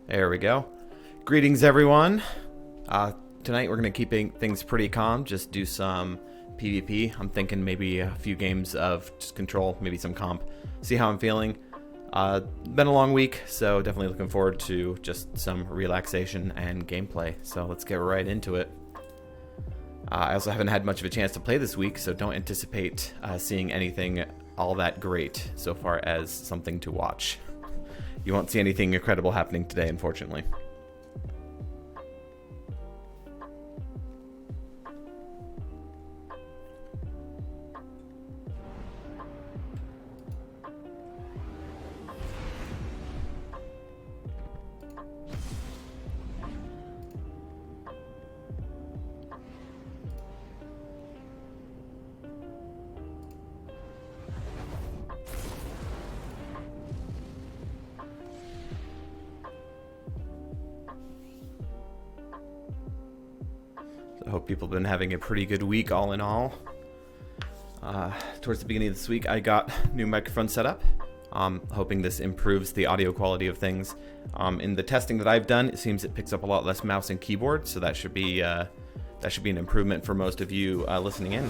There we go. Greetings, everyone. Tonight we're going to keep things pretty calm, just do some PvP. I'm thinking maybe a few games of just control, maybe some comp, see how I'm feeling. Been a long week, so definitely looking forward to just some relaxation and gameplay. So let's get right into it. I also haven't had much of a chance to play this week, so don't anticipate seeing anything all that great so far as something to watch. You won't see anything incredible happening today, unfortunately. I hope people have been having a pretty good week all in all. Towards the beginning of this week, I got new microphone setup. Hoping this improves the audio quality of things. In the testing that I've done, it seems it picks up a lot less mouse and keyboard, so that should be an improvement for most of you listening in.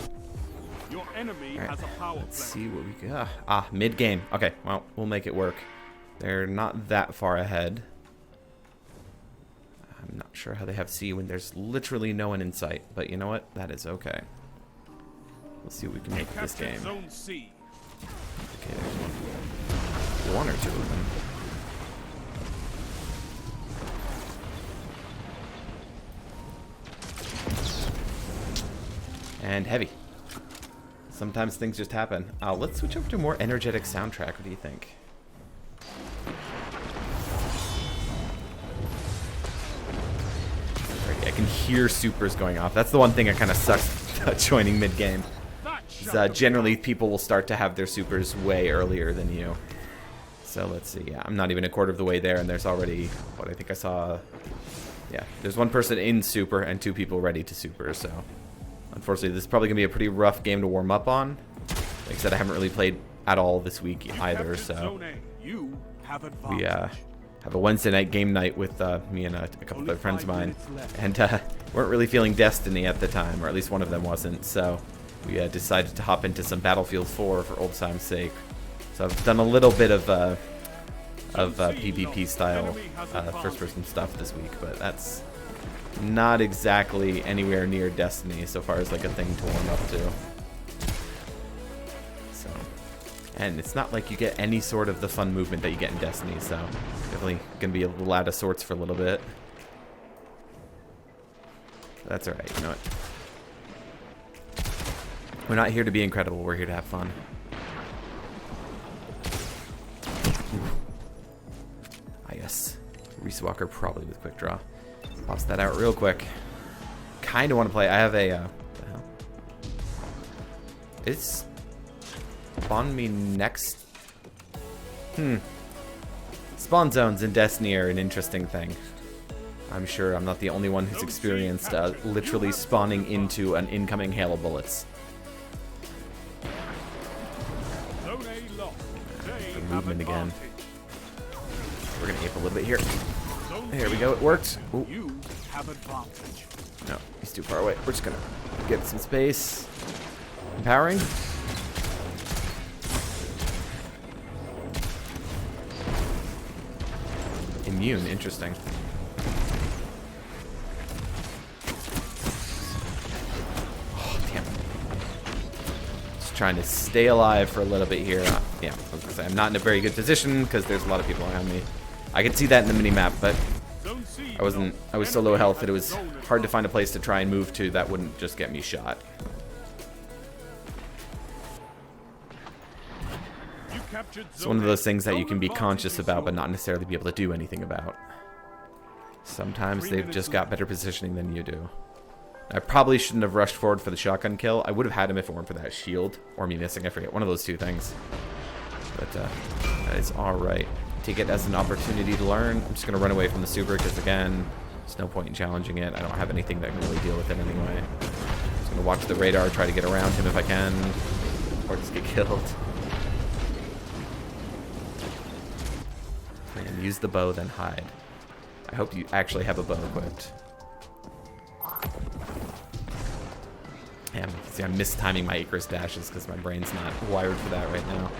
Your enemy has a power play. Let's see what we got. Mid game. Okay, well, we'll make it work. They're not that far ahead. I'm not sure how they have C when there's literally no one in sight, but you know what? That is okay. Let's see what we can make of this game. Zone C. Okay, there's one or two of them. And heavy. Sometimes things just happen. Let's switch over to a more energetic soundtrack. What do you think? I can hear supers going off. That's the one thing that kind of sucks about joining mid-game. Generally, people will start to have their supers way earlier than you. So let's see. Yeah, I'm not even a quarter of the way there, and there's already, what I think I saw. Yeah, there's one person in super and two people ready to super. So unfortunately, this is probably going to be a pretty rough game to warm up on. Like I said, I haven't really played at all this week either. So we have a Wednesday night game night with me and a couple of other friends of mine, and weren't really feeling Destiny at the time, or at least one of them wasn't, so we decided to hop into some Battlefield 4 for old time's sake. So I've done a little bit of PvP style first-person stuff this week, but that's not exactly anywhere near Destiny so far as like a thing to warm up to. So, and it's not like you get any sort of the fun movement that you get in Destiny, so definitely gonna be a little out of sorts for a little bit. That's alright, you know what? We're not here to be incredible, we're here to have fun. Yes. Reese Walker probably with quick draw. Toss that out real quick. Kinda wanna play. I have a what the hell? It's spawn me next. Spawn zones in Destiny are an interesting thing. I'm sure I'm not the only one who's experienced literally spawning into an incoming hail of bullets. For movement again. We're gonna ape a little bit here. There we go, it worked. Ooh. No, he's too far away. We're just gonna get some space. Empowering. Immune, interesting. Oh, damn it. Just trying to stay alive for a little bit here. Yeah, I was gonna say, I'm not in a very good position because there's a lot of people around me. I could see that in the mini-map, but I was so low health that it was hard to find a place to try and move to that wouldn't just get me shot. It's one of those things that you can be conscious about but not necessarily be able to do anything about. Sometimes they've just got better positioning than you do. I probably shouldn't have rushed forward for the shotgun kill. I would have had him if it weren't for that shield or me missing. I forget, one of those two things. But that is alright. Take it as an opportunity to learn. I'm just going to run away from the super because, again, there's no point in challenging it. I don't have anything that can really deal with it anyway. I'm just going to watch the radar, try to get around him if I can, or just get killed. And use the bow, then hide. I hope you actually have a bow equipped. Yeah, see, I'm mistiming my Icarus dashes because my brain's not wired for that right now.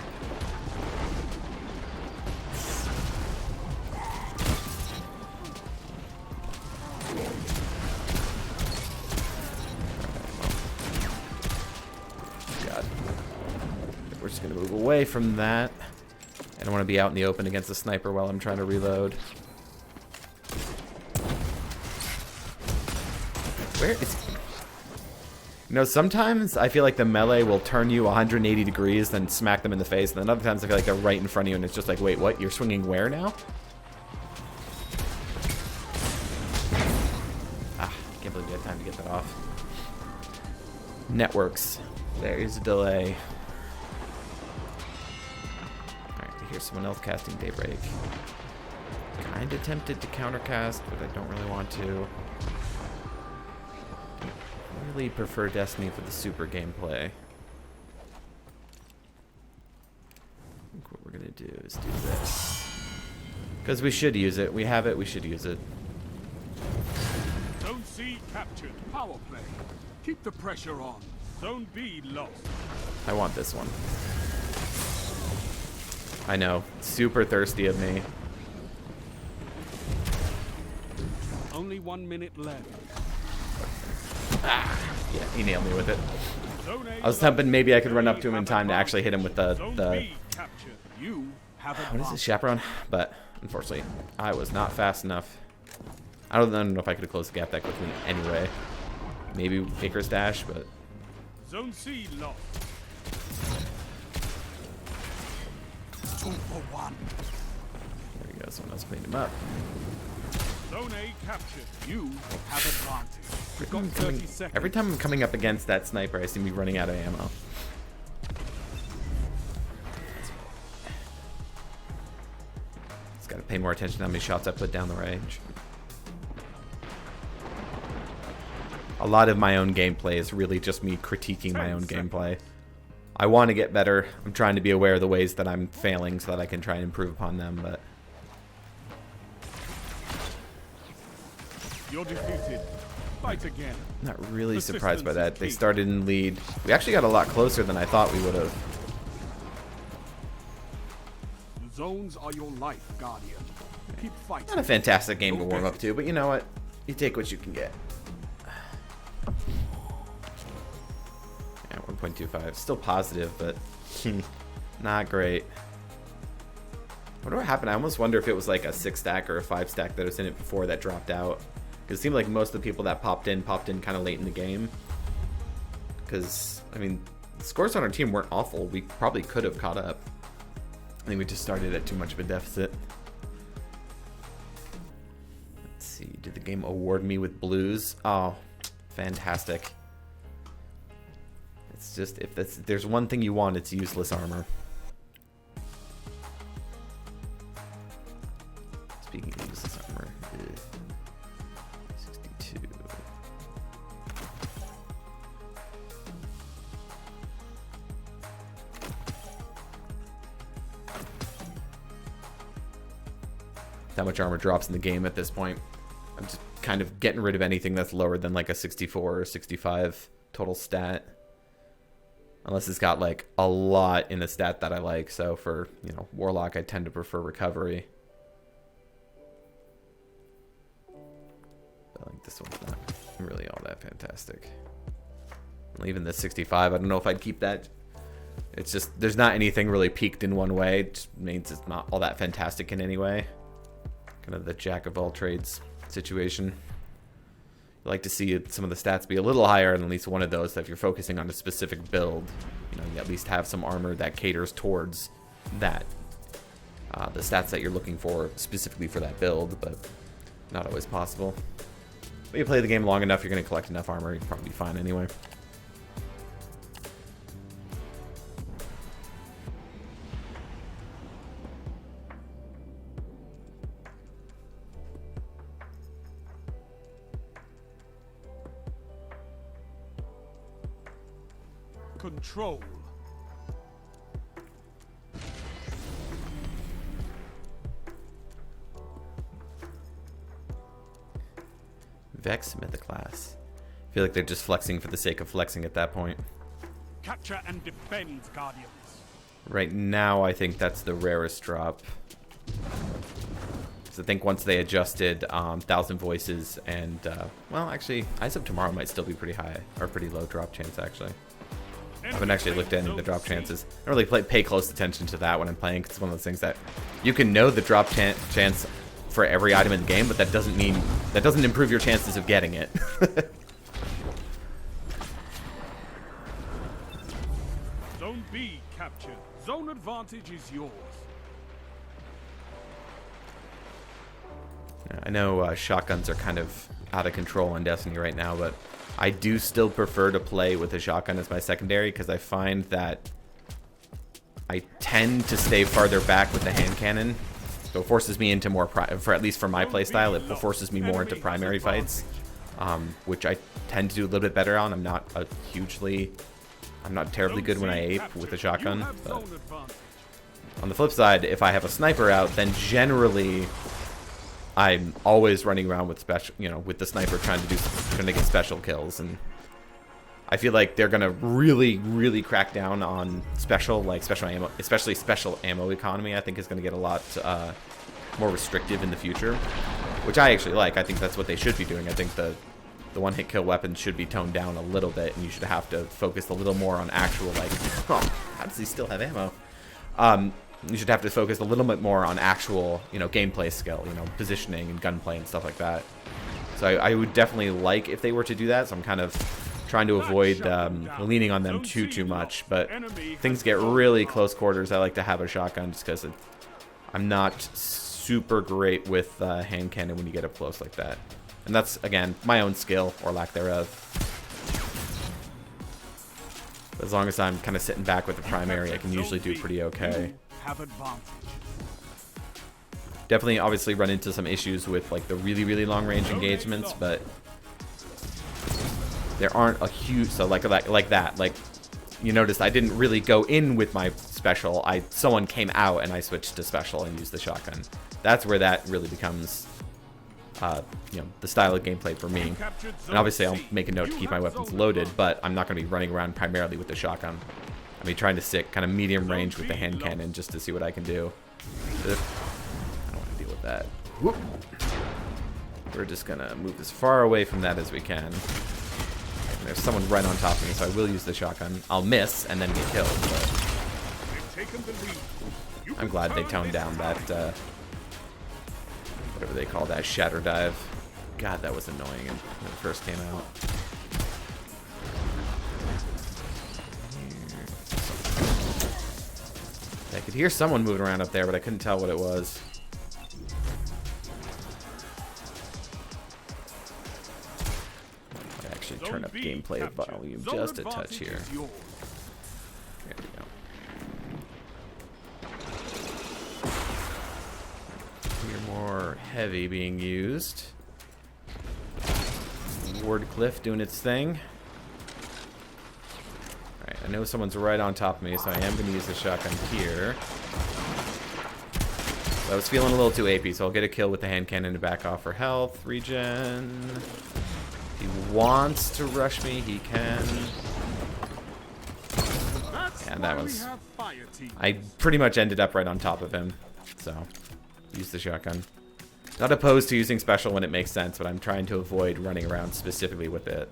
God. We're just going to move away from that. I don't want to be out in the open against a sniper while I'm trying to reload. Where is... You know, sometimes I feel like the melee will turn you 180 degrees, then smack them in the face, and then other times I feel like they're right in front of you, and it's just like, wait, what? You're swinging where now? Ah, can't believe we had time to get that off. Networks. There is a delay. Alright, I hear someone else casting Daybreak. Kinda tempted to countercast, but I don't really want to. Really prefer Destiny for the super gameplay. I think what we're gonna do is do this. Because we should use it. We have it, we should use it. Zone C captured. Power play. Keep the pressure on. Zone B lost. I want this one. I know. Super thirsty of me. Only 1 minute left. Ah, yeah, he nailed me with it. I was hoping maybe I could run up to him in time to actually hit him with the what is it, chaperone? But unfortunately, I was not fast enough. I don't know if I could have closed the gap that quickly anyway. Maybe Icarus dash, but Zone C lost. 2 for 1. there we go. Someone else cleaned him up. Zone A captured. You have advantage. We've got 30 seconds. Every time I'm coming up against that sniper, I seem to be running out of ammo. Just gotta pay more attention to how many shots I put down the range. A lot of my own gameplay is really just me critiquing my own gameplay. I want to get better. I'm trying to be aware of the ways that I'm failing so that I can try and improve upon them, but... You're defeated. Fight again. I'm not really surprised by that. They started in lead. We actually got a lot closer than I thought we would have. Zones are your life, Guardian. Keep fighting. Not a fantastic game to warm up to, but you know what? You take what you can get. Yeah, 1.25. Still positive, but not great. I wonder what happened. I almost wonder if it was like a 6-stack or a 5-stack that was in it before that dropped out. Because it seemed like most of the people that popped in kind of late in the game. Because, I mean, the scores on our team weren't awful. We probably could have caught up. I think we just started at too much of a deficit. Let's see. Did the game award me with blues? Oh, fantastic. It's just, if there's one thing you want, it's useless armor. Speaking of useless armor, 62. How much armor drops in the game at this point? I'm just kind of getting rid of anything that's lower than like a 64 or 65 total stat. Unless it's got like a lot in the stat that I like. So for, you know, Warlock, I tend to prefer recovery. But like this one's not really all that fantastic. Even the 65, I don't know if I'd keep that. It's just, there's not anything really peaked in one way. It just means it's not all that fantastic in any way. Kind of the jack of all trades situation. I like to see some of the stats be a little higher than at least one of those. So if you're focusing on a specific build, you know, you at least have some armor that caters towards that. The stats that you're looking for specifically for that build, but not always possible. But you play the game long enough, you're going to collect enough armor, you'll probably be fine anyway. Control. Vex Mythoclast. I feel like they're just flexing for the sake of flexing at that point. Capture and defend, Guardians. Right now, I think that's the rarest drop. So I think once they adjusted 1,000 Voices and, well, actually, Eyes of Tomorrow might still be pretty high, or pretty low drop chance, actually. I haven't actually looked at any of the drop chances. I don't really pay close attention to that when I'm playing, because it's one of those things that you can know the drop chance for every item in the game, but that doesn't improve your chances of getting it. Zone B captured. Zone advantage is yours. I know shotguns are kind of out of control on Destiny right now, but I do still prefer to play with a shotgun as my secondary, because I find that I tend to stay farther back with the hand cannon. So it forces me into more, for at least for my playstyle, it forces me more into primary fights, which I tend to do a little bit better on. I'm not terribly good when I ape with a shotgun, but on the flip side, if I have a sniper out, then generally I'm always running around with special, with the sniper trying to get special kills, and I feel like they're gonna really crack down on special ammo, especially special ammo economy. I think is gonna get a lot more restrictive in the future, which I actually like. I think that's what they should be doing. I think the one-hit kill weapons should be toned down a little bit, and you should have to focus a little more on actual, how does he still have ammo? You should have to focus a little bit more on actual, gameplay skill, positioning and gunplay and stuff like that. So I would definitely like if they were to do that. So I'm kind of trying to avoid leaning on them too much. But things get really close quarters, I like to have a shotgun just because I'm not super great with hand cannon when you get up close like that. And that's, again, my own skill or lack thereof. But as long as I'm kind of sitting back with the primary, I can usually do pretty okay. Definitely, obviously, run into some issues with the really long range engagements, but there aren't a huge. So like that. You noticed I didn't really go in with my special. Someone came out and I switched to special and used the shotgun. That's where that really becomes, the style of gameplay for me. And obviously, I'll make a note to keep my weapons loaded, but I'm not going to be running around primarily with the shotgun. I'll be trying to stick kind of medium range with the hand cannon just to see what I can do. I don't want to deal with that. Whoop. We're just going to move as far away from that as we can. And there's someone right on top of me, so I will use the shotgun. I'll miss and then get killed, but I'm glad they toned down that, whatever they call that, shatter dive. God, that was annoying when it first came out. I could hear someone moving around up there, but I couldn't tell what it was. I actually turn up gameplay volume just a touch here. There we go. Hear more heavy being used. Wardcliff doing its thing. I know someone's right on top of me, so I am going to use the shotgun here. So I was feeling a little too AP, so I'll get a kill with the hand cannon to back off for health, regen. If he wants to rush me, he can. And that was... I pretty much ended up right on top of him, so use the shotgun. Not opposed to using special when it makes sense, but I'm trying to avoid running around specifically with it.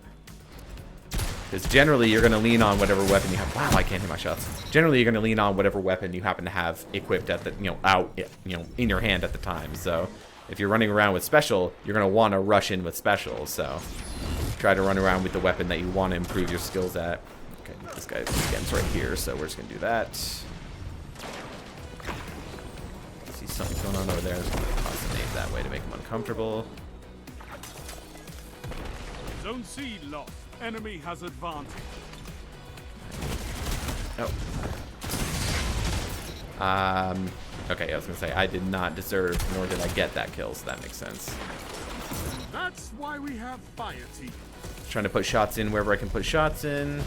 Because generally, you're going to lean on whatever weapon you have. Wow, I can't hit my shots. Generally, you're going to lean on whatever weapon you happen to have equipped at the, in your hand at the time. So, if you're running around with special, you're going to want to rush in with special. So, try to run around with the weapon that you want to improve your skills at. Okay, this guy's again's right here, so we're just going to do that. See something going on over there. I'm just going to toss a nade that way to make him uncomfortable. Zone C lost. Enemy has advantage. Oh. Okay, I was gonna say I did not deserve, nor did I get that kill, so that makes sense. That's why we have fire team. Trying to put shots in wherever I can put shots in.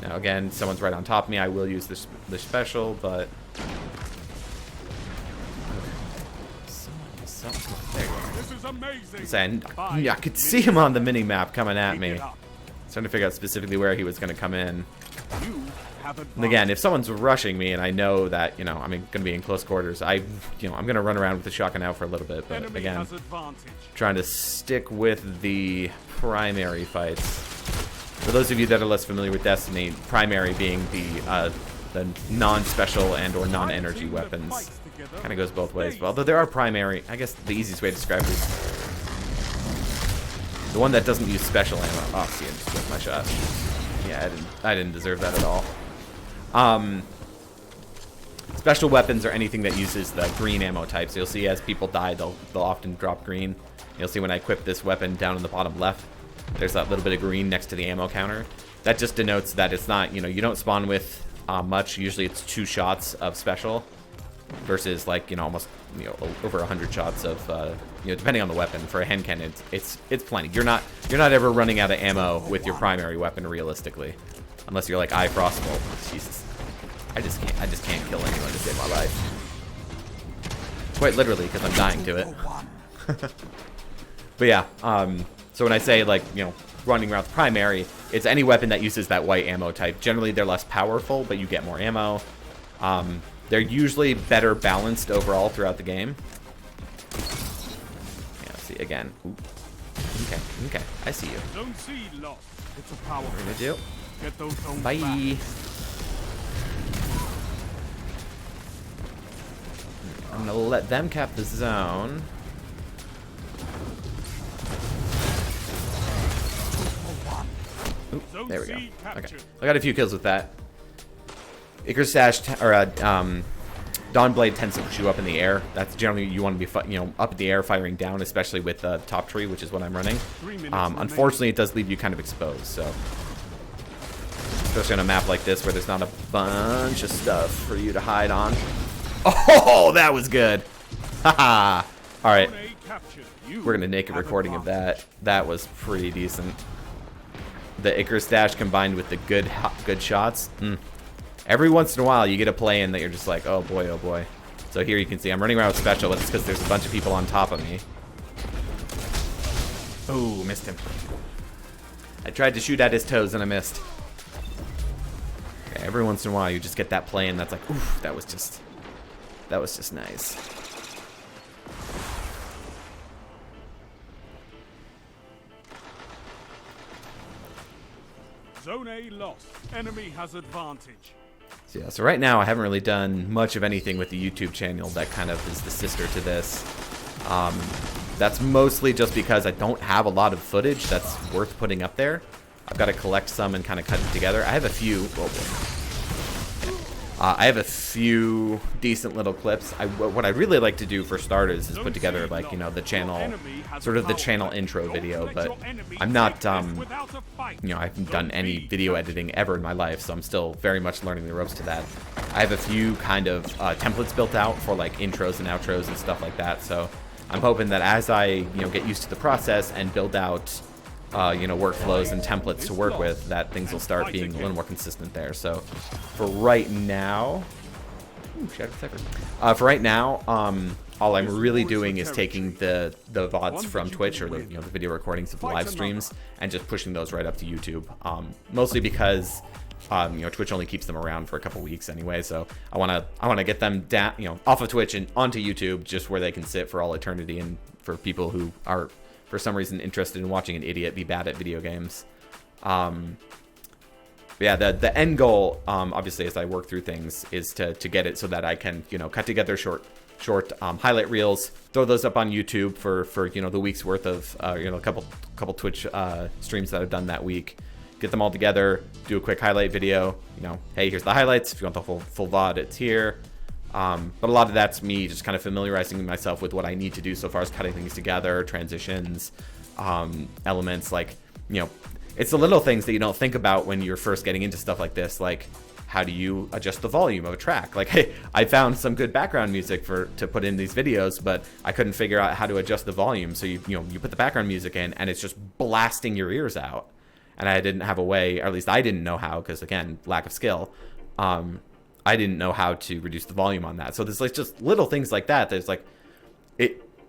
Now again, someone's right on top of me. I will use the special, but So, there you go. This is amazing. Saying, I could see him on the mini map coming at me. Trying to figure out specifically where he was going to come in. You have And again, if someone's rushing me and I know that, you know, I'm going to be in close quarters, I'm going to run around with the shotgun out for a little bit. But Enemy again, has advantage. trying to stick with the primary fights. For those of you that are less familiar with Destiny, primary being the non-special and or non-energy weapons. Kind of goes both ways. But although there are primary, I guess the easiest way to describe it is the one that doesn't use special ammo. Oh, see, I just whipped my shot. Yeah, I didn't deserve that at all. Special weapons are anything that uses the green ammo type. So you'll see as people die, they'll often drop green. You'll see when I equip this weapon down in the bottom left, there's that little bit of green next to the ammo counter. That just denotes that it's not, you know, you don't spawn with much. Usually it's 2 shots of special versus like, you know, almost, you know, over 100 shots of, you know, depending on the weapon. For a hand cannon, it's plenty. You're not ever running out of ammo with your primary weapon realistically, unless you're like Frostbolt. Jesus, I just can't kill anyone to save my life. Quite literally, because I'm dying to it. But yeah, so when I say like, you know, running around with primary, it's any weapon that uses that white ammo type. Generally, they're less powerful, but you get more ammo. They're usually better balanced overall throughout the game. Yeah, see again. Ooh. Okay, I see you. Zone C lost. It's a power. What are we gonna do? Get those zones Bye. back. I'm gonna let them cap the zone. Ooh, there we go. Okay, I got a few kills with that. Icarus Dash Dawnblade tends to push you up in the air. That's generally you want to be, you know, up in the air firing down, especially with the top tree, which is what I'm running. Unfortunately, it does leave you kind of exposed. So, especially on a map like this where there's not a bunch of stuff for you to hide on. Oh, that was good. Haha. All right, we're gonna make a recording of that. That was pretty decent. The Icarus Dash combined with the good shots. Every once in a while, you get a play in that you're just like, oh boy, oh boy. So here you can see I'm running around with special, but it's because there's a bunch of people on top of me. Ooh, missed him. I tried to shoot at his toes and I missed. Okay, every once in a while, you just get that play in that's like, oof, that was just nice. Zone A lost. Enemy has advantage. So yeah, so right now I haven't really done much of anything with the YouTube channel that kind of is the sister to this. That's mostly just because I don't have a lot of footage that's worth putting up there. I've got to collect some and kind of cut it together. I have a few. Oh boy. I have a few decent little clips. What I really like to do for starters is put together, like, you know, the channel, sort of the channel intro video, but I'm not, you know, I haven't done any video editing ever in my life, so I'm still very much learning the ropes to that. I have a few kind of templates built out for, like, intros and outros and stuff like that, so I'm hoping that as I, you know, get used to the process and build out you know, workflows and templates to work with, that things will start being a little more consistent there. So for right now, for right now, all I'm really doing is taking the VODs from Twitch, or the, you know, the video recordings of the live streams, and just pushing those right up to YouTube. Mostly because you know, Twitch only keeps them around for a couple weeks anyway, so I wanna get them down, you know, off of Twitch and onto YouTube, just where they can sit for all eternity, and for people who are for some reason interested in watching an idiot be bad at video games. Yeah, the end goal, obviously, as I work through things, is to get it so that I can, you know, cut together short highlight reels, throw those up on YouTube for you know, the week's worth of you know, a couple Twitch streams that I've done that week. Get them all together, do a quick highlight video. You know, hey, here's the highlights. If you want the full VOD, it's here. But a lot of that's me just kind of familiarizing myself with what I need to do so far as cutting things together, transitions, elements, like, you know, it's the little things that you don't think about when you're first getting into stuff like this, like how do you adjust the volume of a track? Like, hey, I found some good background music to put in these videos, but I couldn't figure out how to adjust the volume. So you put the background music in and it's just blasting your ears out. And I didn't have a way, or at least I didn't know how, because again, lack of skill. I didn't know how to reduce the volume on that. So there's like just little things like that. There's like,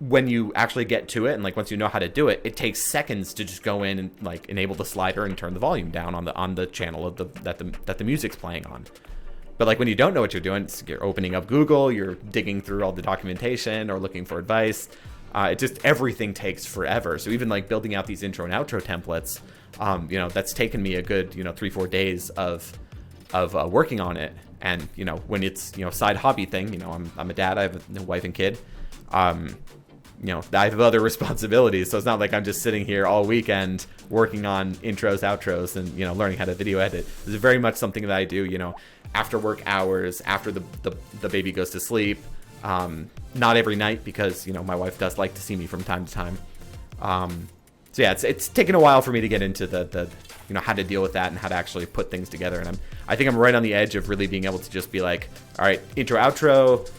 when you actually get to it, and like once you know how to do it, it takes seconds to just go in and like enable the slider and turn the volume down on the channel of that the music's playing on. But like when you don't know what you're doing, you're opening up Google, you're digging through all the documentation or looking for advice. It just, everything takes forever. So even like building out these intro and outro templates, you know, that's taken me a good, you know, 3-4 days of working on it. And, you know, when it's, you know, side hobby thing, you know, I'm a dad, I have a wife and kid. You know, I have other responsibilities, so it's not like I'm just sitting here all weekend working on intros, outros, and, you know, learning how to video edit. This is very much something that I do, you know, after work hours, after the baby goes to sleep. Not every night, because, you know, my wife does like to see me from time to time. So yeah, it's taken a while for me to get into the you know, how to deal with that and how to actually put things together. And I think I'm right on the edge of really being able to just be like, all right, intro, outro,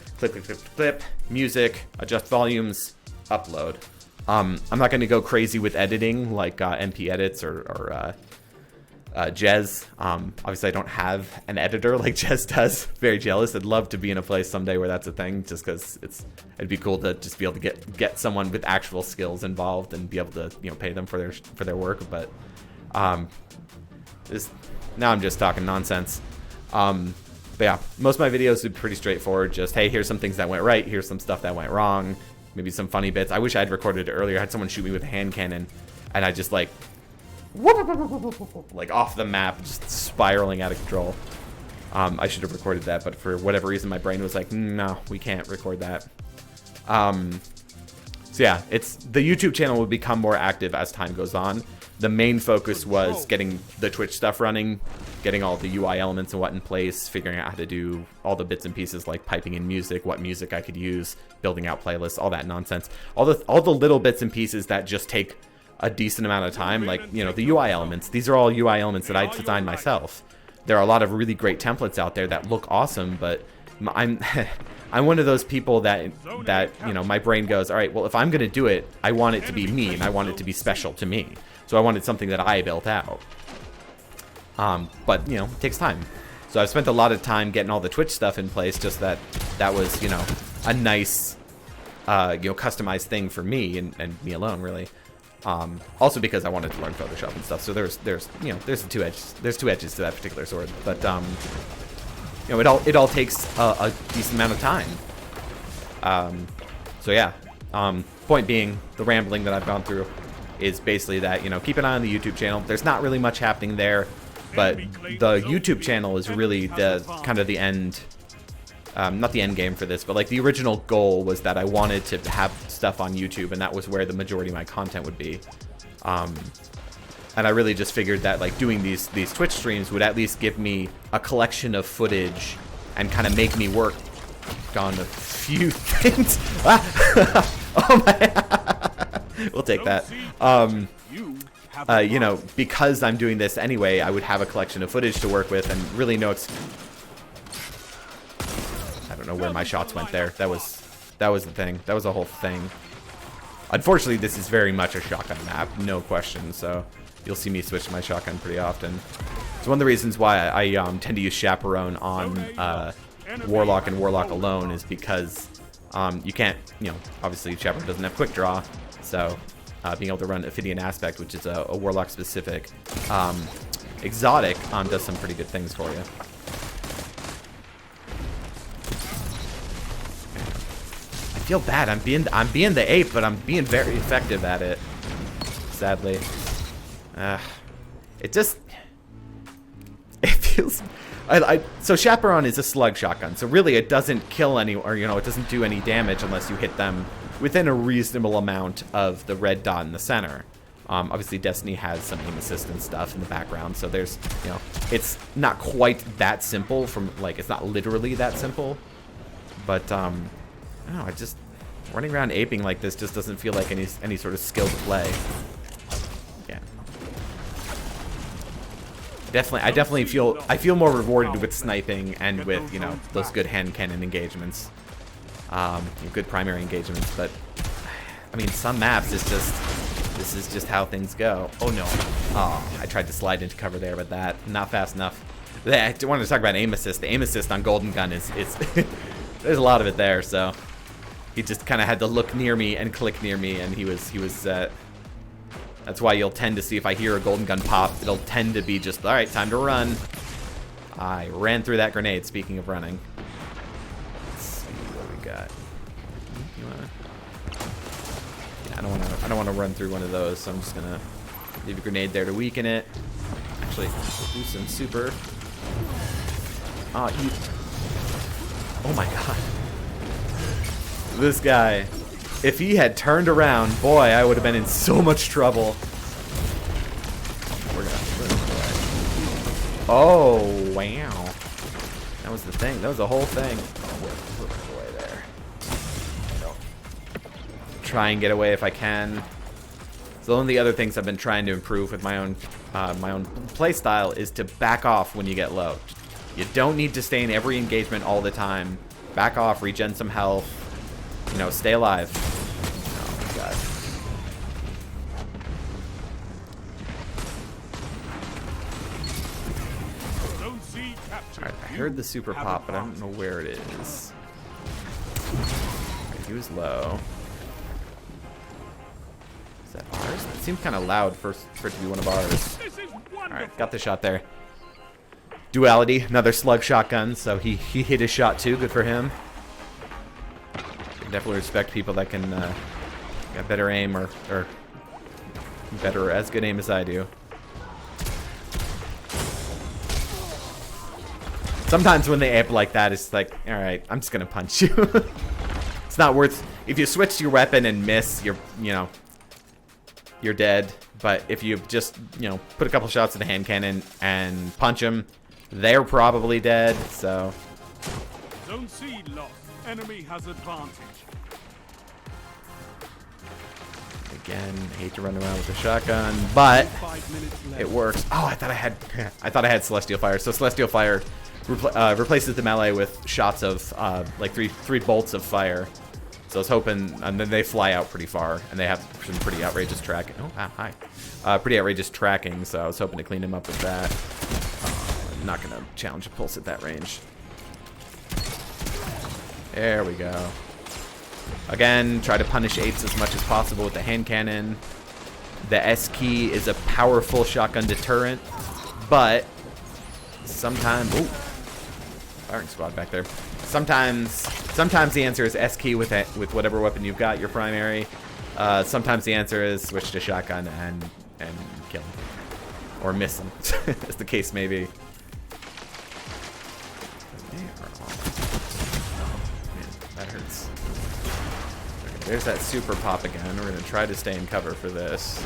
clip, music, adjust volumes, upload. I'm not going to go crazy with editing like MP edits or Jez. Obviously I don't have an editor like Jez does. Very jealous. I'd love to be in a place someday where that's a thing, just because it'd be cool to just be able to get someone with actual skills involved and be able to, you know, pay them for their work. But now I'm just talking nonsense. But yeah, most of my videos are pretty straightforward. Just, hey, here's some things that went right, here's some stuff that went wrong, maybe some funny bits. I wish I'd recorded it earlier. I had someone shoot me with a hand cannon, and I just like off the map, just spiraling out of control. I should have recorded that, but for whatever reason my brain was like, no, we can't record that. So yeah, the YouTube channel will become more active as time goes on. The main focus was getting the Twitch stuff running, getting all the UI elements and what in place, figuring out how to do all the bits and pieces like piping in music, what music I could use, building out playlists, all that nonsense. All the little bits and pieces that just take a decent amount of time, like, you know, the UI elements. These are all UI elements that I designed myself. There are a lot of really great templates out there that look awesome, but I'm I'm one of those people that you know, my brain goes, all right, well, if I'm gonna do it, I want it to be me, and I want it to be special to me. So I wanted something that I built out. But, you know, it takes time. So I've spent a lot of time getting all the Twitch stuff in place, just that was, you know, a nice, you know, customized thing for me and me alone, really. Also because I wanted to learn Photoshop and stuff. So there's you know, there's two edges to that particular sword. But you know, it all takes a decent amount of time. So yeah. Point being, the rambling that I've gone through is basically that, you know, keep an eye on the YouTube channel. There's not really much happening there, but the YouTube channel is really the kind of the end, not the end game for this, but like the original goal was that I wanted to have stuff on YouTube, and that was where the majority of my content would be. And I really just figured that like doing these Twitch streams would at least give me a collection of footage and kind of make me work on a few things. Oh my. We'll take that. You know, because I'm doing this anyway, I would have a collection of footage to work with, and really no I don't know where my shots went there. That was the thing. That was a whole thing. Unfortunately, this is very much a shotgun map, no question, so you'll see me switch to my shotgun pretty often. It's one of the reasons why I tend to use Chaperone on Warlock and Warlock alone, is because you can't, you know, obviously Chaperone doesn't have quick draw. So, being able to run Ophidian Aspect, which is a Warlock specific exotic, does some pretty good things for you. I feel bad. I'm being the ape, but I'm being very effective at it. Sadly, it feels. So Chaperone is a slug shotgun. So really, it doesn't kill any, or you know, it doesn't do any damage unless you hit them within a reasonable amount of the red dot in the center. Obviously, Destiny has some aim assistant stuff in the background, so there's, you know, it's not quite that simple. It's not literally that simple, but I don't know. I just running around aping like this just doesn't feel like any sort of skill to play. Yeah, I definitely feel more rewarded with sniping and with, you know, those good hand cannon engagements. Good primary engagements, but I mean, some maps this is just how things go. Oh no! Oh, I tried to slide into cover there, but not fast enough. I wanted to talk about aim assist. The aim assist on Golden Gun is there's a lot of it there. So He just kind of had to look near me and click near me, and he was that's why you'll tend to see if I hear a golden gun pop, it'll tend to be just, all right, time to run. I ran through that grenade, speaking of running. Let's see what we got. Yeah, I don't want to run through one of those, so I'm just gonna leave a grenade there to weaken it. Actually, do some super. Oh my god. This guy, if he had turned around, boy, I would have been in so much trouble. We're gonna oh, wow. That was the thing. That was the whole thing. Oh, away there. Try and get away if I can. So one of the other things I've been trying to improve with my own play style is to back off when you get low. You don't need to stay in every engagement all the time. Back off, regen some health. You know, stay alive. Oh my god. Alright, I heard the super pop, but I don't know where it is. Right, he was low. Is that ours? It seemed kind of loud for it to be one of ours. Alright, got the shot there. Duality, another slug shotgun, so he hit his shot too. Good for him. Definitely respect people that can get better aim or better or as good aim as I do. Sometimes when they amp like that, it's like, all right, I'm just gonna punch you. It's not worth. If you switch your weapon and miss, you're dead. But if you just put a couple shots of the hand cannon and punch them, they're probably dead. So. Zone C lost. Enemy has advantage. Again, hate to run around with a shotgun, but it works. Oh, I thought I had Celestial Fire. So Celestial Fire replaces the melee with shots of like three bolts of fire. So I was hoping, and then they fly out pretty far, and they have some pretty outrageous tracking. Oh, wow, hi. Pretty outrageous tracking. So I was hoping to clean him up with that. I'm not gonna challenge a pulse at that range. There we go. Again, try to punish apes as much as possible with the hand cannon. The S key is a powerful shotgun deterrent, but sometimes... Ooh, firing squad back there. Sometimes the answer is S key with whatever weapon you've got, your primary. Sometimes the answer is switch to shotgun and kill him. Or miss him, as the case may be. That hurts. Okay, there's that super pop again. We're gonna try to stay in cover for this.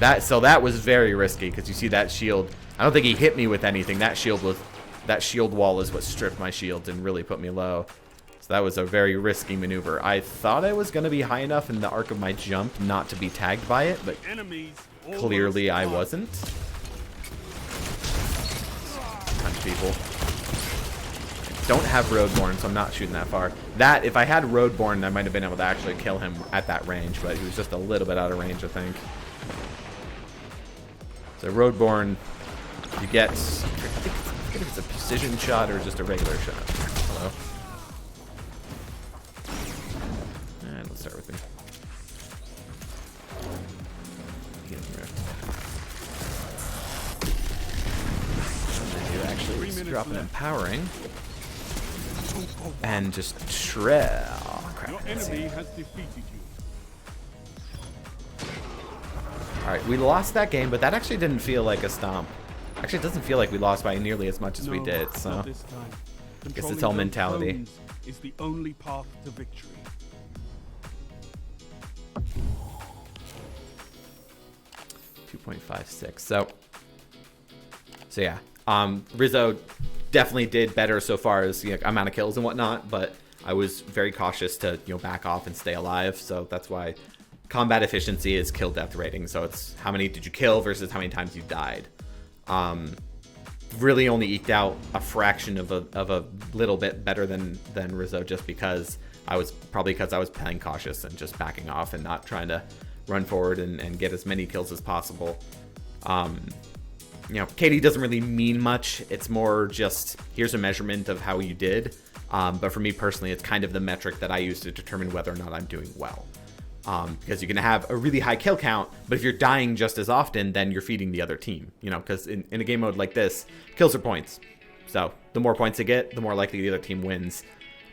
Alright, so that was very risky because you see that shield. I don't think he hit me with anything. That shield wall is what stripped my shield and really put me low. So that was a very risky maneuver. I thought I was going to be high enough in the arc of my jump not to be tagged by it, but clearly I wasn't. Punch people. Don't have Roadborn, so I'm not shooting that far. That, if I had Roadborn, I might have been able to actually kill him at that range, but he was just a little bit out of range, I think. So Roadborn, you get, I think it's a precision shot or just a regular shot. Hello? And let's start with me. You actually drop an empowering and just shred. Oh crap! Your enemy has defeated you. All right, we lost that game, but that actually didn't feel like a stomp. Actually, it doesn't feel like we lost by nearly as much as we did. So, not this time. I guess it's all mentality. Is the only path to victory. 2.56. So yeah. Rizzo definitely did better so far as amount of kills and whatnot, but I was very cautious to back off and stay alive. So that's why combat efficiency is kill death rating. So it's how many did you kill versus how many times you died. Really only eked out a fraction of a little bit better than Rizzo, just because I was playing cautious and just backing off and not trying to run forward and get as many kills as possible. You know, KD doesn't really mean much. It's more just, here's a measurement of how you did. But for me personally, it's kind of the metric that I use to determine whether or not I'm doing well. Because you can have a really high kill count, but if you're dying just as often, then you're feeding the other team. You know, because in a game mode like this, kills are points. So the more points you get, the more likely the other team wins.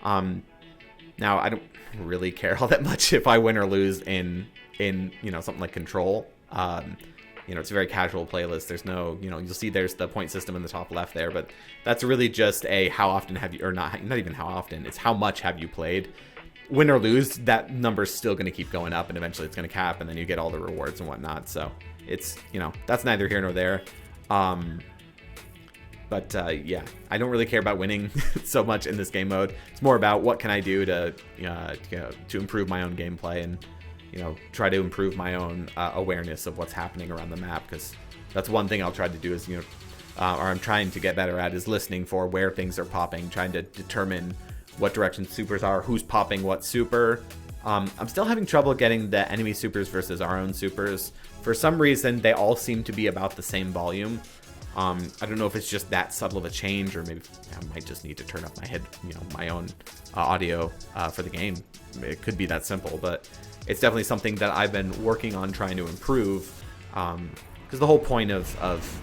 Now, I don't really care all that much if I win or lose in you know, something like Control. You know, it's a very casual playlist. There's no, you know, you'll see there's the point system in the top left there, but that's really just a how often have you, or not even how often, it's how much have you played. Win or lose, that number's still going to keep going up, and eventually it's going to cap, and then you get all the rewards and whatnot. So it's, you know, that's neither here nor there. But yeah, I don't really care about winning so much in this game mode. It's more about what can I do to improve my own gameplay and, you know, try to improve my own awareness of what's happening around the map, because that's one thing I'll try to do is, you know, or I'm trying to get better at, is listening for where things are popping, trying to determine what direction supers are, who's popping what super. I'm still having trouble getting the enemy supers versus our own supers. For some reason, they all seem to be about the same volume. I don't know if it's just that subtle of a change, or maybe I might just need to turn up my own audio for the game. It could be that simple, but it's definitely something that I've been working on trying to improve. Because the whole point of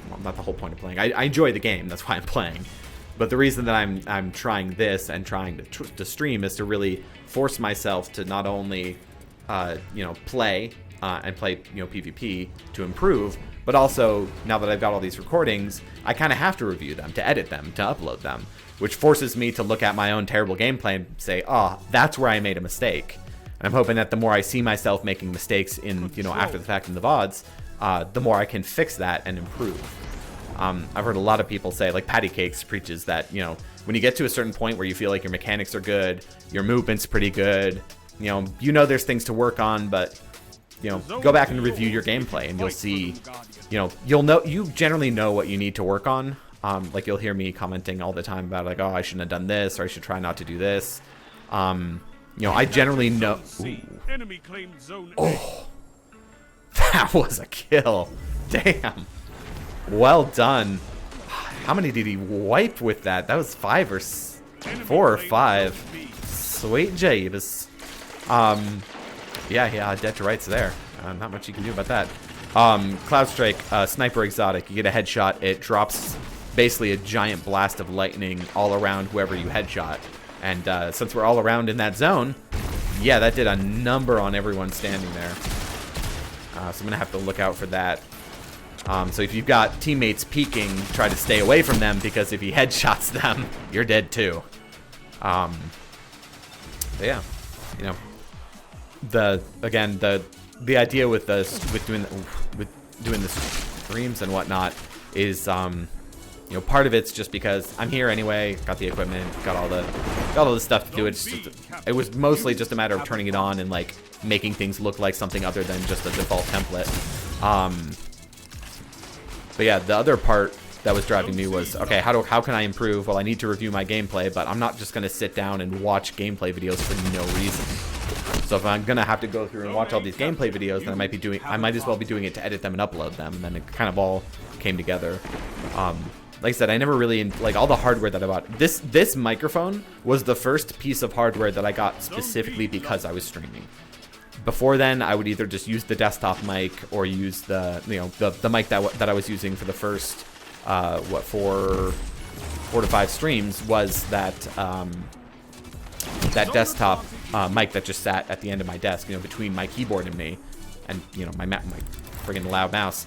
well, not the whole point of playing. I enjoy the game. That's why I'm playing. But the reason that I'm trying this and trying to stream is to really force myself to not only you know, play and play, you know, PvP to improve, but also now that I've got all these recordings, I kind of have to review them, to edit them, to upload them, which forces me to look at my own terrible gameplay and say, oh, that's where I made a mistake. And I'm hoping that the more I see myself making mistakes in, you know, after the fact in the VODs, the more I can fix that and improve. I've heard a lot of people say, like Patty Cakes preaches that, you know, when you get to a certain point where you feel like your mechanics are good, your movement's pretty good, you know there's things to work on, but, you know, go back and review your gameplay and you'll see, you generally know what you need to work on. Like you'll hear me commenting all the time about like, oh, I shouldn't have done this, or I should try not to do this. You know, I generally know. Oh, that was a kill. Damn. Well done. How many did he wipe with that? That was 4 or 5. Sweet James. Yeah, dead to rights there. Not much you can do about that. Cloud Strike, Sniper Exotic. You get a headshot. It drops basically a giant blast of lightning all around whoever you headshot. And since we're all around in that zone, yeah, that did a number on everyone standing there. So I'm going to have to look out for that. So if you've got teammates peeking, try to stay away from them, because if he headshots them, you're dead too. But yeah, you know, the idea with doing the streams and whatnot is, you know, part of it's just because I'm here anyway, got the equipment, got all the stuff to do it. It was mostly just a matter of turning it on and like making things look like something other than just a default template. But yeah, the other part that was driving me was, okay, how can I improve? Well, I need to review my gameplay, but I'm not just going to sit down and watch gameplay videos for no reason. So if I'm going to have to go through and watch all these gameplay videos, then I might as well be doing it to edit them and upload them. And then it kind of all came together. Like I said, I never really, like, all the hardware that I bought. This microphone was the first piece of hardware that I got specifically because I was streaming. Before then, I would either just use the desktop mic or use the mic that I was using for the first 4 to 5 streams was that that desktop mic that just sat at the end of my desk, you know, between my keyboard and me, and you know, my friggin' loud mouse.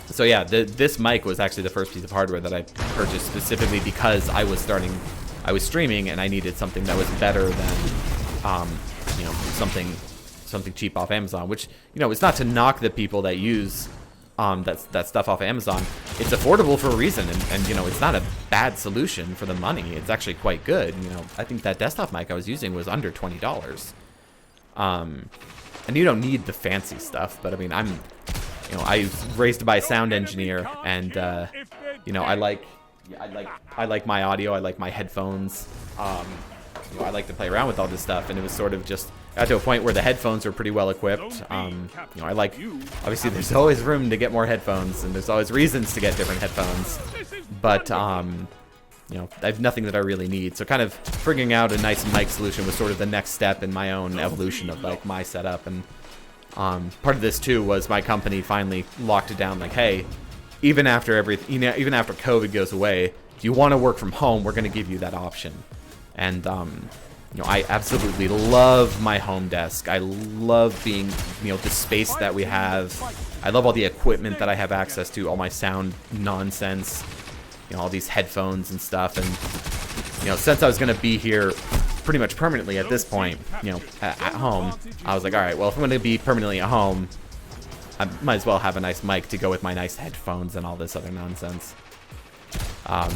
So yeah, this mic was actually the first piece of hardware that I purchased specifically because I was streaming and I needed something that was better than you know, something cheap off Amazon, which, you know, it's not to knock the people that use that stuff off Amazon. It's affordable for a reason, and you know, it's not a bad solution for the money. It's actually quite good. You know, I think that desktop mic I was using was under $20. And you don't need the fancy stuff, but I mean, I was raised by a sound engineer, and you know, I like my audio. I like my headphones. You know, I like to play around with all this stuff, and it was sort of just got to a point where the headphones are pretty well equipped. You know, I like, obviously there's always room to get more headphones, and there's always reasons to get different headphones, but you know, I have nothing that I really need. So kind of figuring out a nice mic solution was sort of the next step in my own evolution of like my setup. And part of this too was my company finally locked it down, like, hey, even after everything, you know, even after COVID goes away, if you want to work from home, we're going to give you that option. And you know, I absolutely love my home desk. I love being, you know, the space that we have. I love all the equipment that I have access to, all my sound nonsense, you know, all these headphones and stuff. And, you know, since I was going to be here pretty much permanently at this point, you know, at home, I was like, all right, well, if I'm going to be permanently at home, I might as well have a nice mic to go with my nice headphones and all this other nonsense. I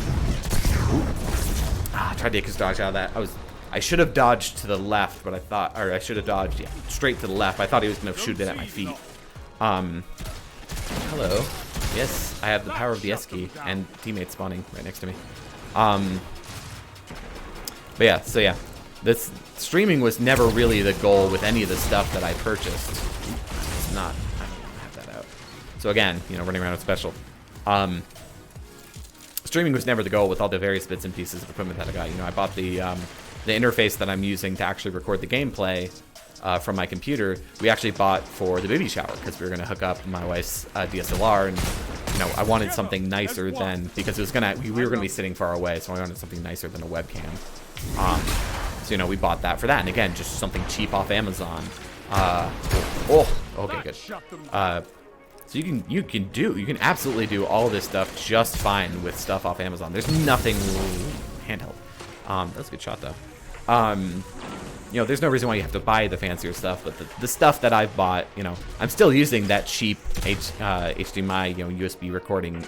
tried to dodge out of that. I should have dodged to the left, but I thought, or I should have dodged, yeah, straight to the left. I thought he was going to shoot it at my feet. Hello. Yes, I have the power of the S key and teammates spawning right next to me. But yeah, so yeah, this streaming was never really the goal with any of the stuff that I purchased. It's not. I don't have that out. So again, you know, running around with special. Streaming was never the goal with all the various bits and pieces of equipment that I got. You know, I bought the interface that I'm using to actually record the gameplay from my computer. We actually bought for the baby shower because we were going to hook up my wife's DSLR, and you know, I wanted something nicer than, because it was we were going to be sitting far away, so I wanted something nicer than a webcam. So you know, we bought that for that, and again, just something cheap off Amazon. Okay, good. So you can absolutely do all this stuff just fine with stuff off Amazon. There's nothing handheld. That was a good shot though. You know, there's no reason why you have to buy the fancier stuff, but the stuff that I've bought, you know, I'm still using that cheap HDMI, you know, USB recording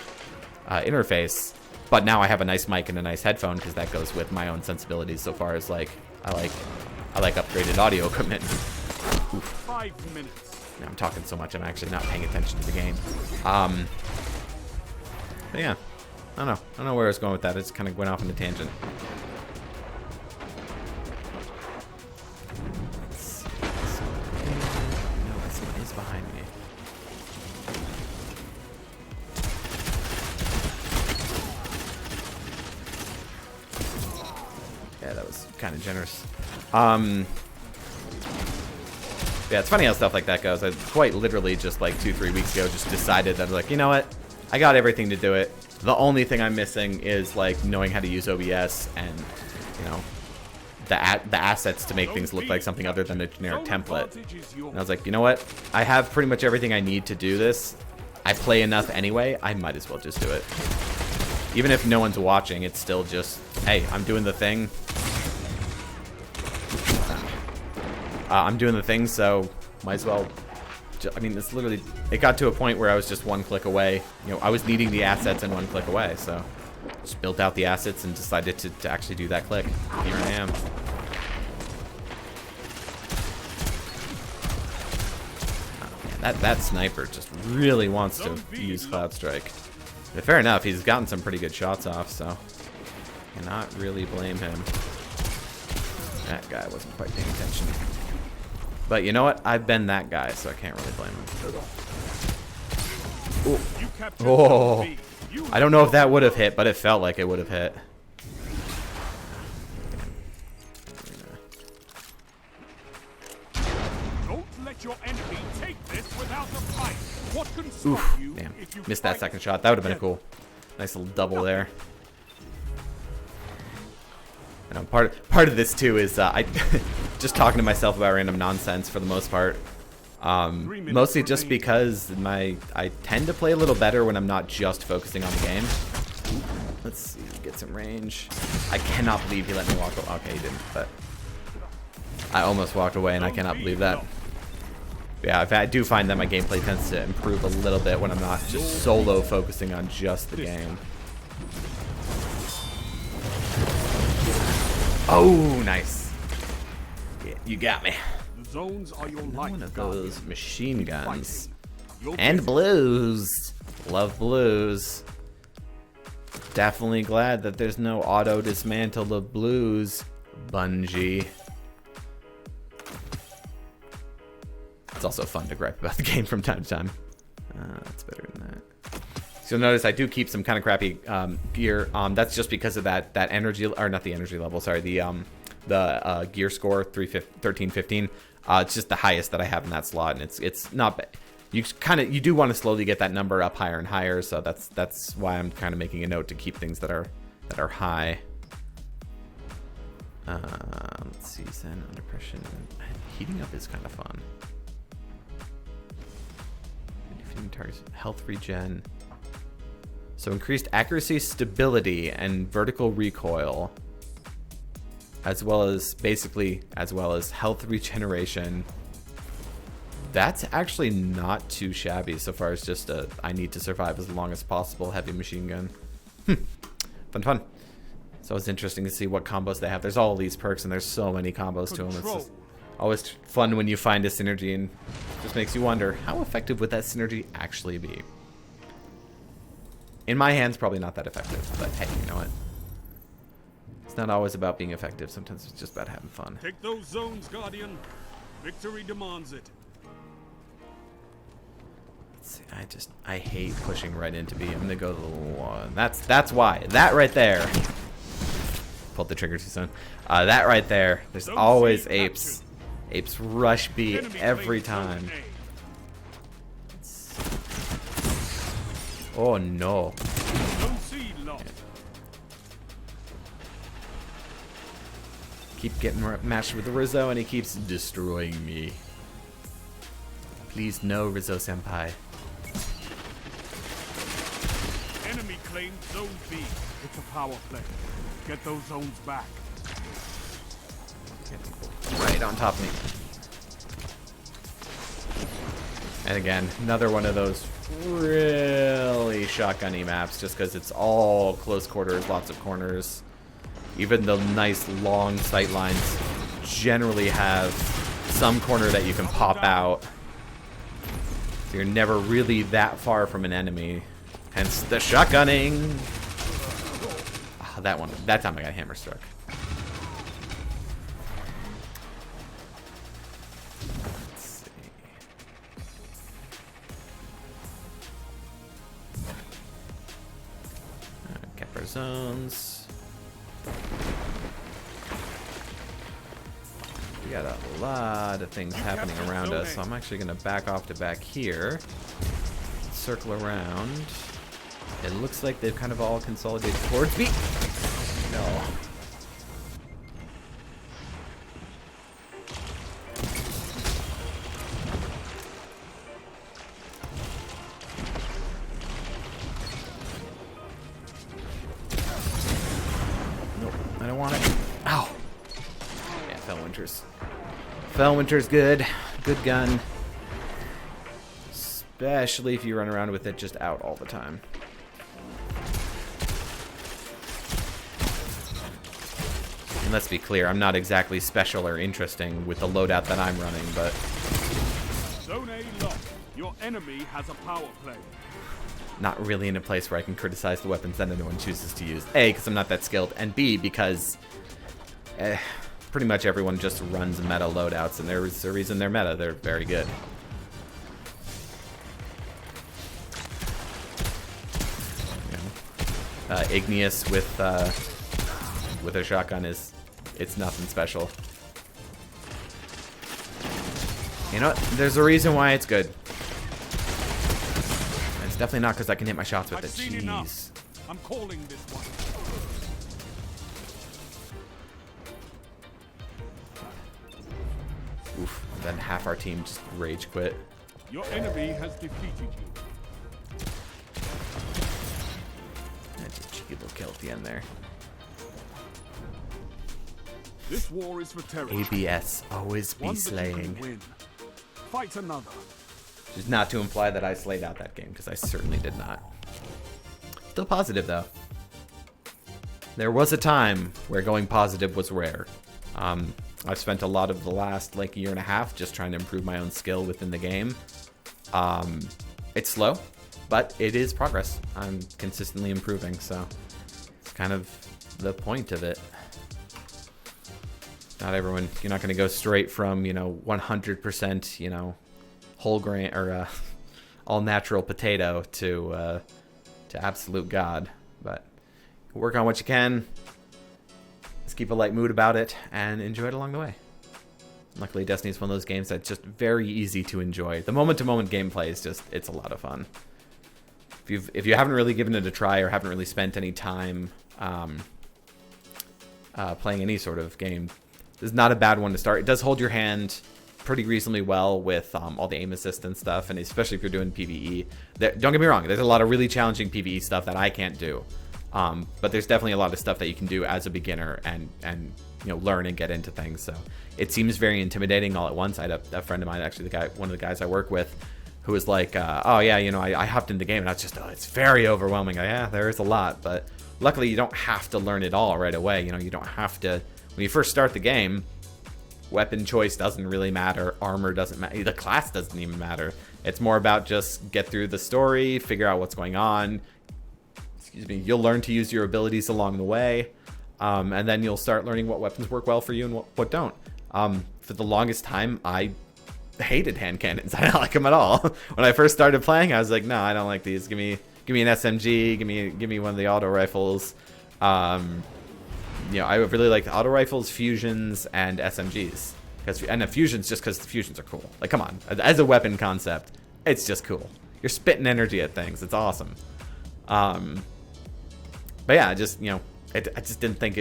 interface, but now I have a nice mic and a nice headphone because that goes with my own sensibilities so far as like I like upgraded audio equipment. Oof. 5 minutes. Now I'm talking so much I'm actually not paying attention to the game. But yeah, I don't know where I was going with that. I just kind of went off on a tangent. Is behind me. Yeah, that was kind of generous. Yeah, it's funny how stuff like that goes. I quite literally just like 2-3 weeks ago just decided that I was like, you know what? I got everything to do it. The only thing I'm missing is like knowing how to use OBS and, you know, the assets to make things look like something other than a generic template. And I was like, you know what? I have pretty much everything I need to do this. I play enough anyway. I might as well just do it. Even if no one's watching, it's still just, hey, I'm doing the thing. I'm doing the thing, so might as well. I mean, it's literally, it got to a point where I was just one click away. You know, I was needing the assets and one click away, so just built out the assets and decided to actually do that click. Here I am. Oh, man, that sniper just really wants to use Cloud Strike. But fair enough, he's gotten some pretty good shots off, so cannot really blame him. That guy wasn't quite paying attention. But you know what? I've been that guy, so I can't really blame him. Ooh. Oh. I don't know if that would have hit, but it felt like it would have hit. Don't let your enemy take this without a fight. What can stop Oof, you damn. if you Missed that second shot. That would have been a cool, nice little double there. And part of this too is I just talking to myself about random nonsense for the most part. Mostly just because I tend to play a little better when I'm not just focusing on the game. Let's see, get some range. I cannot believe he let me walk away. Okay, he didn't, but I almost walked away, and I cannot believe that. Yeah, I do find that my gameplay tends to improve a little bit when I'm not just solo focusing on just the game. Oh, nice. Yeah, you got me. The zones are your One of those machine guns. You'll And blues. Love blues. Definitely glad that there's no auto dismantle of blues, Bungie. It's also fun to gripe about the game from time to time. That's better than that. So you'll notice I do keep some kind of crappy gear. That's just because of that energy, or not the energy level, sorry, the gear score 1315. It's just the highest that I have in that slot, and it's not bad. You do want to slowly get that number up higher and higher, so that's why I'm kind of making a note to keep things that are high. Let's see, Zen under pressure. Heating up is kind of fun. Defeating targets, health regen. So increased accuracy, stability, and vertical recoil, as well as health regeneration. That's actually not too shabby so far as just I need to survive as long as possible heavy machine gun. Fun. So it's interesting to see what combos they have. There's all these perks and there's so many combos to them. It's just always fun when you find a synergy, and just makes you wonder, how effective would that synergy actually be? In my hands, probably not that effective, but hey, you know what? It's not always about being effective. Sometimes it's just about having fun. Take those zones, Guardian. Victory demands it. Let's see, I hate pushing right into B. I'm gonna go to the one. That's why. That right there. Pulled the trigger too soon. That right there. There's always apes. Apes rush B every time. Oh no. Keep getting matched with the Rizzo and he keeps destroying me. Please no, Rizzo senpai. Enemy claimed zone B. It's a power play. Get those zones back. Right on top of me. And again, another one of those really shotgunny maps, just because it's all close quarters, lots of corners. Even the nice long sight lines generally have some corner that you can pop out. So you're never really that far from an enemy. Hence the shotgunning. Oh, that time I got hammer struck. Zones. We got a lot of things happening around us, so I'm actually going to back off to back here, circle around. It looks like they've kind of all consolidated towards me. No. Fellwinter's good. Good gun. Especially if you run around with it just out all the time. And let's be clear, I'm not exactly special or interesting with the loadout that I'm running, but... Zone A locked. Your enemy has a power play. Not really in a place where I can criticize the weapons that anyone chooses to use. A, because I'm not that skilled, and B, because... pretty much everyone just runs meta loadouts, and there's a reason they're meta. They're very good. Igneous with a shotgun it's nothing special. You know what? There's a reason why it's good. And it's definitely not because I can hit my shots with it. Jeez. I'm calling this one. Oof, then half our team just rage quit. Your enemy has defeated you. That's a cheeky little kill at the end there. This war is for terror. ABS, always be slaying. Fight another. Just not to imply that I slayed out that game, because I certainly did not. Still positive, though. There was a time where going positive was rare. I've spent a lot of the last year and a half just trying to improve my own skill within the game. It's slow, but it is progress. I'm consistently improving, so it's kind of the point of it. Not everyone, you're not going to go straight from, 100%, whole grain or all natural potato to absolute god. But work on what you can. Just keep a light mood about it and enjoy it along the way. Luckily, Destiny is one of those games that's just very easy to enjoy. The moment-to-moment gameplay is just, it's a lot of fun. If you haven't really given it a try or haven't really spent any time playing any sort of game, this is not a bad one to start. It does hold your hand pretty reasonably well with all the aim assist and stuff, and especially if you're doing PvE. Don't get me wrong, there's a lot of really challenging PvE stuff that I can't do. But there's definitely a lot of stuff that you can do as a beginner and you know, learn and get into things. So it seems very intimidating all at once. I had a friend of mine, actually one of the guys I work with, who was like, oh yeah, you know, I hopped in the game and I was just, oh, it's very overwhelming. Yeah, there is a lot, but luckily you don't have to learn it all right away. You know, you don't have to, when you first start the game, weapon choice doesn't really matter, armor doesn't matter, the class doesn't even matter. It's more about just get through the story, figure out what's going on. Excuse me, you'll learn to use your abilities along the way, and then you'll start learning what weapons work well for you and what don't. For the longest time, I hated hand cannons. I didn't like them at all. When I first started playing, I was like, no, I don't like these. Give me an SMG. Give me one of the auto rifles. You know, I really like auto rifles, fusions, and SMGs. And the fusions just because the fusions are cool. Like, come on, as a weapon concept, it's just cool. You're spitting energy at things. It's awesome. But yeah, just, you know, I just didn't think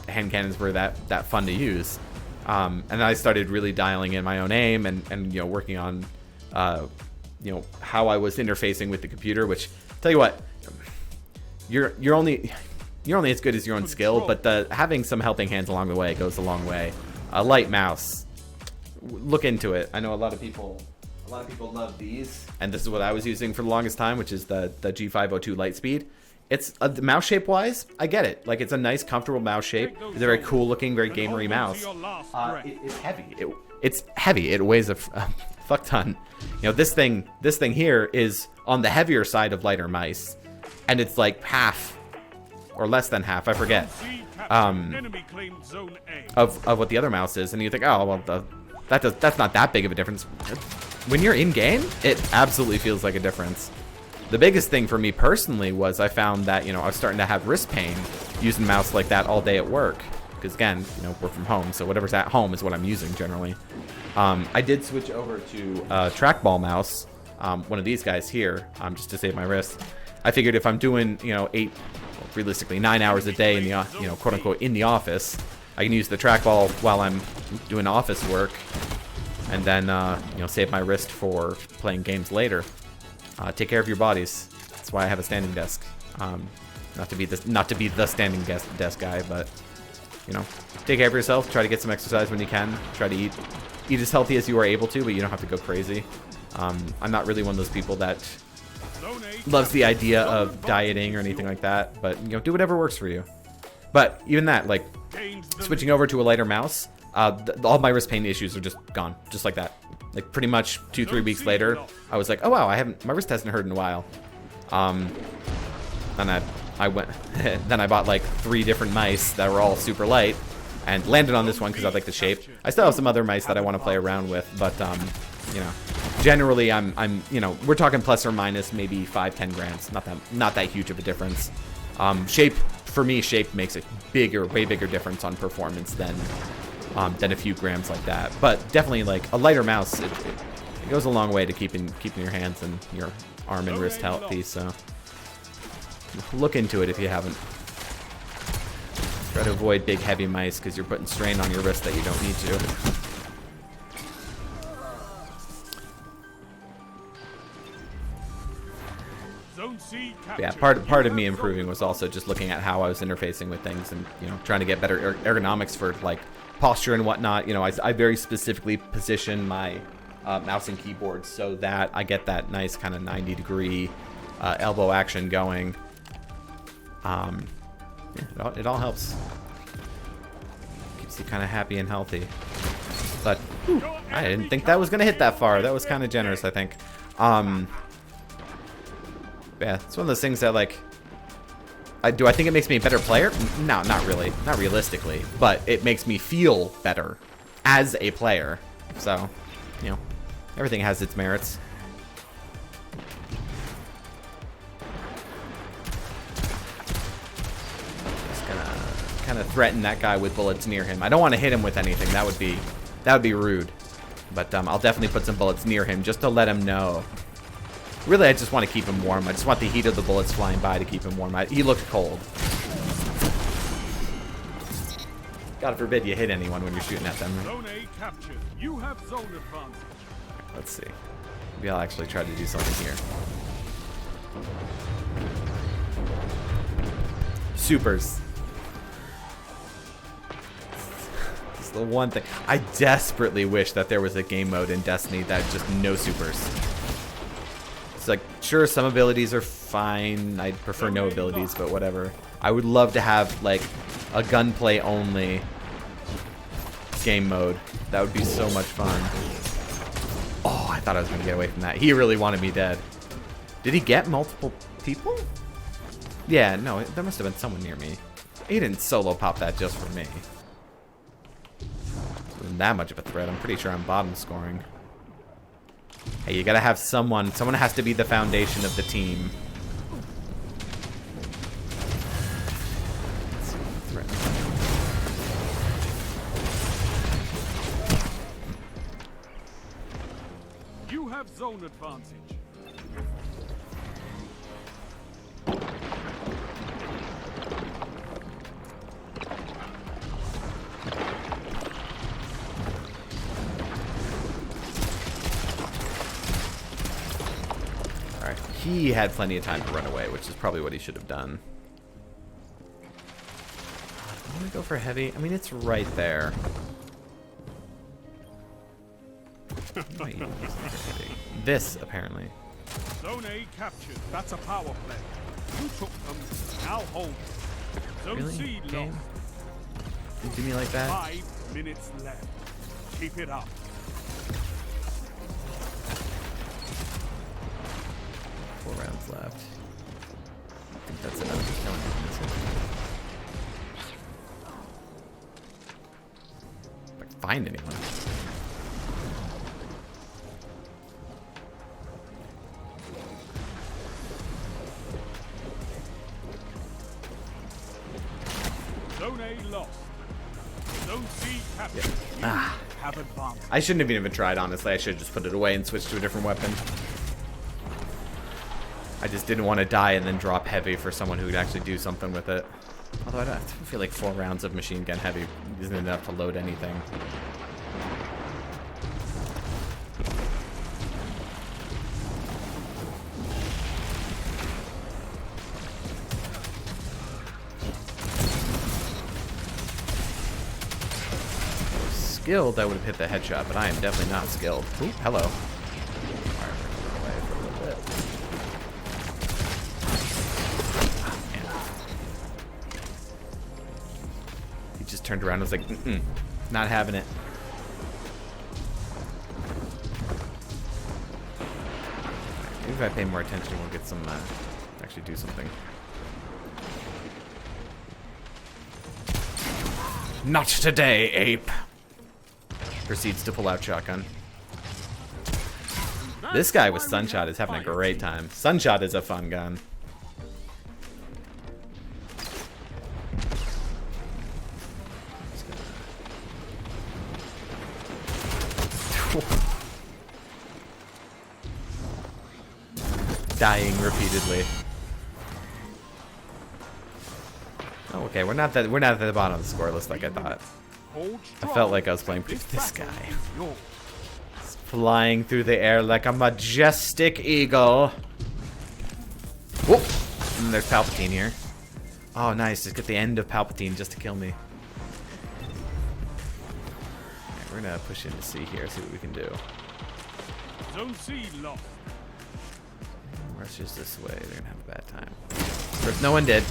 hand cannons were that fun to use. And then I started really dialing in my own aim and you know, working on you know, how I was interfacing with the computer. Which, tell you what, you're only as good as your own skill, but having some helping hands along the way goes a long way. A light mouse, look into it. I know a lot of people love these, and this is what I was using for the longest time, which is the G502 Lightspeed. It's mouse shape wise, I get it. Like, it's a nice, comfortable mouse shape. It's a very cool looking, very gamery mouse. It's heavy. It's heavy. It weighs a fuck ton. You know, this thing here is on the heavier side of lighter mice, and it's like half or less than half, I forget, of what the other mouse is. And you think, oh well, that's not that big of a difference. When you're in game, it absolutely feels like a difference. The biggest thing for me personally was I found that, you know, I was starting to have wrist pain using a mouse like that all day at work. Because again, you know, we're from home, so whatever's at home is what I'm using generally. I did switch over to a trackball mouse, one of these guys here, just to save my wrist. I figured if I'm doing, you know, realistically 9 hours a day in the, you know, quote unquote in the office, I can use the trackball while I'm doing office work, and then you know, save my wrist for playing games later. Take care of your bodies. That's why I have a standing desk. Not to be the standing desk guy, but you know, take care of yourself. Try to get some exercise when you can. Try to eat as healthy as you are able to, but you don't have to go crazy. I'm not really one of those people that loves the idea of dieting or anything like that, but you know, do whatever works for you. But even that, like switching over to a lighter mouse, all my wrist pain issues are just gone, just like that. Like pretty much 2-3 weeks later, I was like, oh wow, my wrist hasn't hurt in a while. And I went, then I bought like 3 different mice that were all super light, and landed on this one because I like the shape. I still have some other mice that I want to play around with, but you know, generally I'm you know, we're talking plus or minus maybe 5-10 grams, not that huge of a difference. Shape for me, shape makes a way bigger difference on performance than a few grams like that. But definitely, like a lighter mouse, it goes a long way to keeping your hands and your arm and wrist healthy. So look into it if you haven't. Try to avoid big heavy mice because you're putting strain on your wrist that you don't need to. Yeah, part of me improving was also just looking at how I was interfacing with things, and you know, trying to get better ergonomics for like posture and whatnot. You know, I very specifically position my mouse and keyboard so that I get that nice kind of 90-degree elbow action going. Yeah, it all helps. Keeps you kind of happy and healthy. But whew, I didn't think that was gonna hit that far. That was kind of generous, I think. Yeah, it's one of those things that, like, do I think it makes me a better player? No, not really. Not realistically. But it makes me feel better as a player. So, you know, Everything has its merits. Just gonna kind of threaten that guy with bullets near him. I don't want to hit him with anything. That would be rude. But I'll definitely put some bullets near him just to let him know. Really, I just want to keep him warm. I just want the heat of the bullets flying by to keep him warm. He looks cold. God forbid you hit anyone when you're shooting at them. Zone A captured. You have zone advantage. Let's see. Maybe I'll actually try to do something here. Supers. This is the one thing. I desperately wish that there was a game mode in Destiny that just no supers. It's like, sure, some abilities are fine. I'd prefer no abilities, but whatever. I would love to have, like, a gunplay only game mode. That would be so much fun. Oh, I thought I was going to get away from that. He really wanted me dead. Did he get multiple people? Yeah, no, there must have been someone near me. He didn't solo pop that just for me. Wasn't that much of a threat. I'm pretty sure I'm bottom scoring. Hey, you gotta have someone. Someone has to be the foundation of the team. Let's see what threat. You have zone advantage. Alright, he had plenty of time to run away, which is probably what he should have done. I'm gonna go for heavy. I mean, it's right there. This, apparently. Zone A captured. That's a power play. You took them. Now hold. Zone Really? C Game? lost. Did you do me like that? 5 minutes left. Keep it up. 4 rounds left. I think that's it. I'm just killing him. That's it. If I can find anyone. Zone A lost. Zone C captured. You Ah. have advantage. I shouldn't have even tried, honestly. I should have just put it away and switched to a different weapon. I just didn't want to die and then drop heavy for someone who could actually do something with it. Although I feel like 4 rounds of machine gun heavy isn't enough to load anything. Skilled, I would have hit the headshot, but I am definitely not skilled. Ooh, hello. Alright, we're gonna run away for a little bit. Oh, man. He just turned around and was like, not having it. Maybe if I pay more attention, we'll get some, actually do something. Not today, ape! Proceeds to pull out shotgun. This guy with Sunshot is having a great time. Sunshot is a fun gun. Dying repeatedly. Oh, okay, we're not at the bottom of the score list like I thought. I felt like I was playing pretty. This guy is flying through the air like a majestic eagle. Whoop! And there's Palpatine here. Oh, nice. Just get the end of Palpatine just to kill me. Alright, we're gonna push into C here, see what we can do. Zone C lost. Russia's this way. They're gonna have a bad time. First, no one did.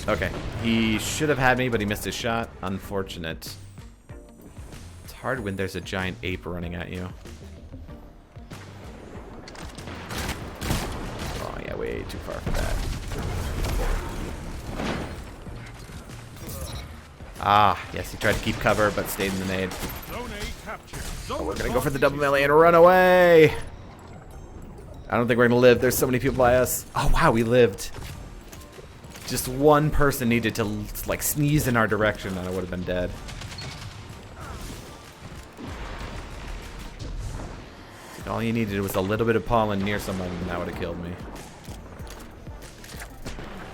Okay, he should have had me, but he missed his shot. Unfortunate. It's hard when there's a giant ape running at you. Oh yeah, way too far for that. Ah, yes, he tried to keep cover, but stayed in the nade. Zone A captured. Oh, we're gonna go for the double melee and run away. I don't think we're gonna live. There's so many people by us. Oh wow, we lived. Just one person needed to like sneeze in our direction and I would have been dead. All you needed was a little bit of pollen near somebody and that would have killed me.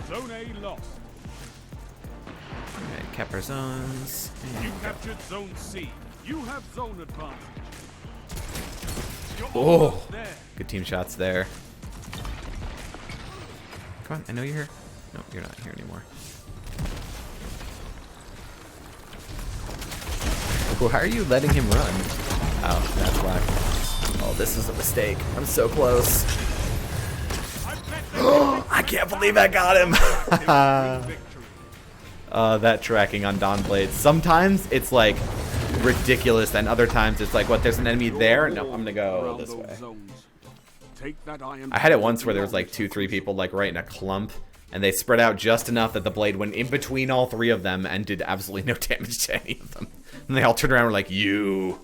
Zone A lost. Alright, kept our zones. You captured Zone C. You have zone advantage. You're Oh, almost there. good team shots there. Come on, I know you're here. No, you're not here anymore. Oh, how are you letting him run? Oh, that's why. Oh, this is a mistake. I'm so close. I can't believe I got him. That tracking on Dawn Blades. Sometimes it's like ridiculous, and other times it's like, what, there's an enemy there? No, I'm gonna go this way. I had it once where there was like 2-3 people like right in a clump, and they spread out just enough that the blade went in between all 3 of them and did absolutely no damage to any of them. And they all turned around and were like, you.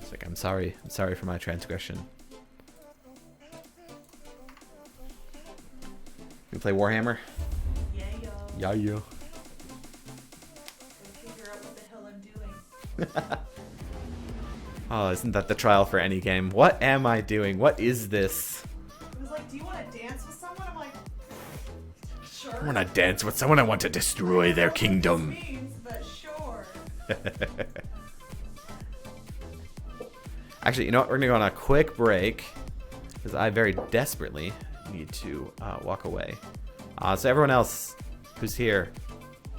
It's like, I'm sorry for my transgression. You play Warhammer? Yeah, yo. Yeah, yo. Gotta figure out what the hell I'm doing. Oh, isn't that the trial for any game? What am I doing? What is this? It was like, do you want to dance with someone? I'm like, sure. I want to dance with someone. I want to destroy their kingdom. This means, but sure. Actually, you know what? We're going to go on a quick break because I very desperately need to walk away. So everyone else who's here,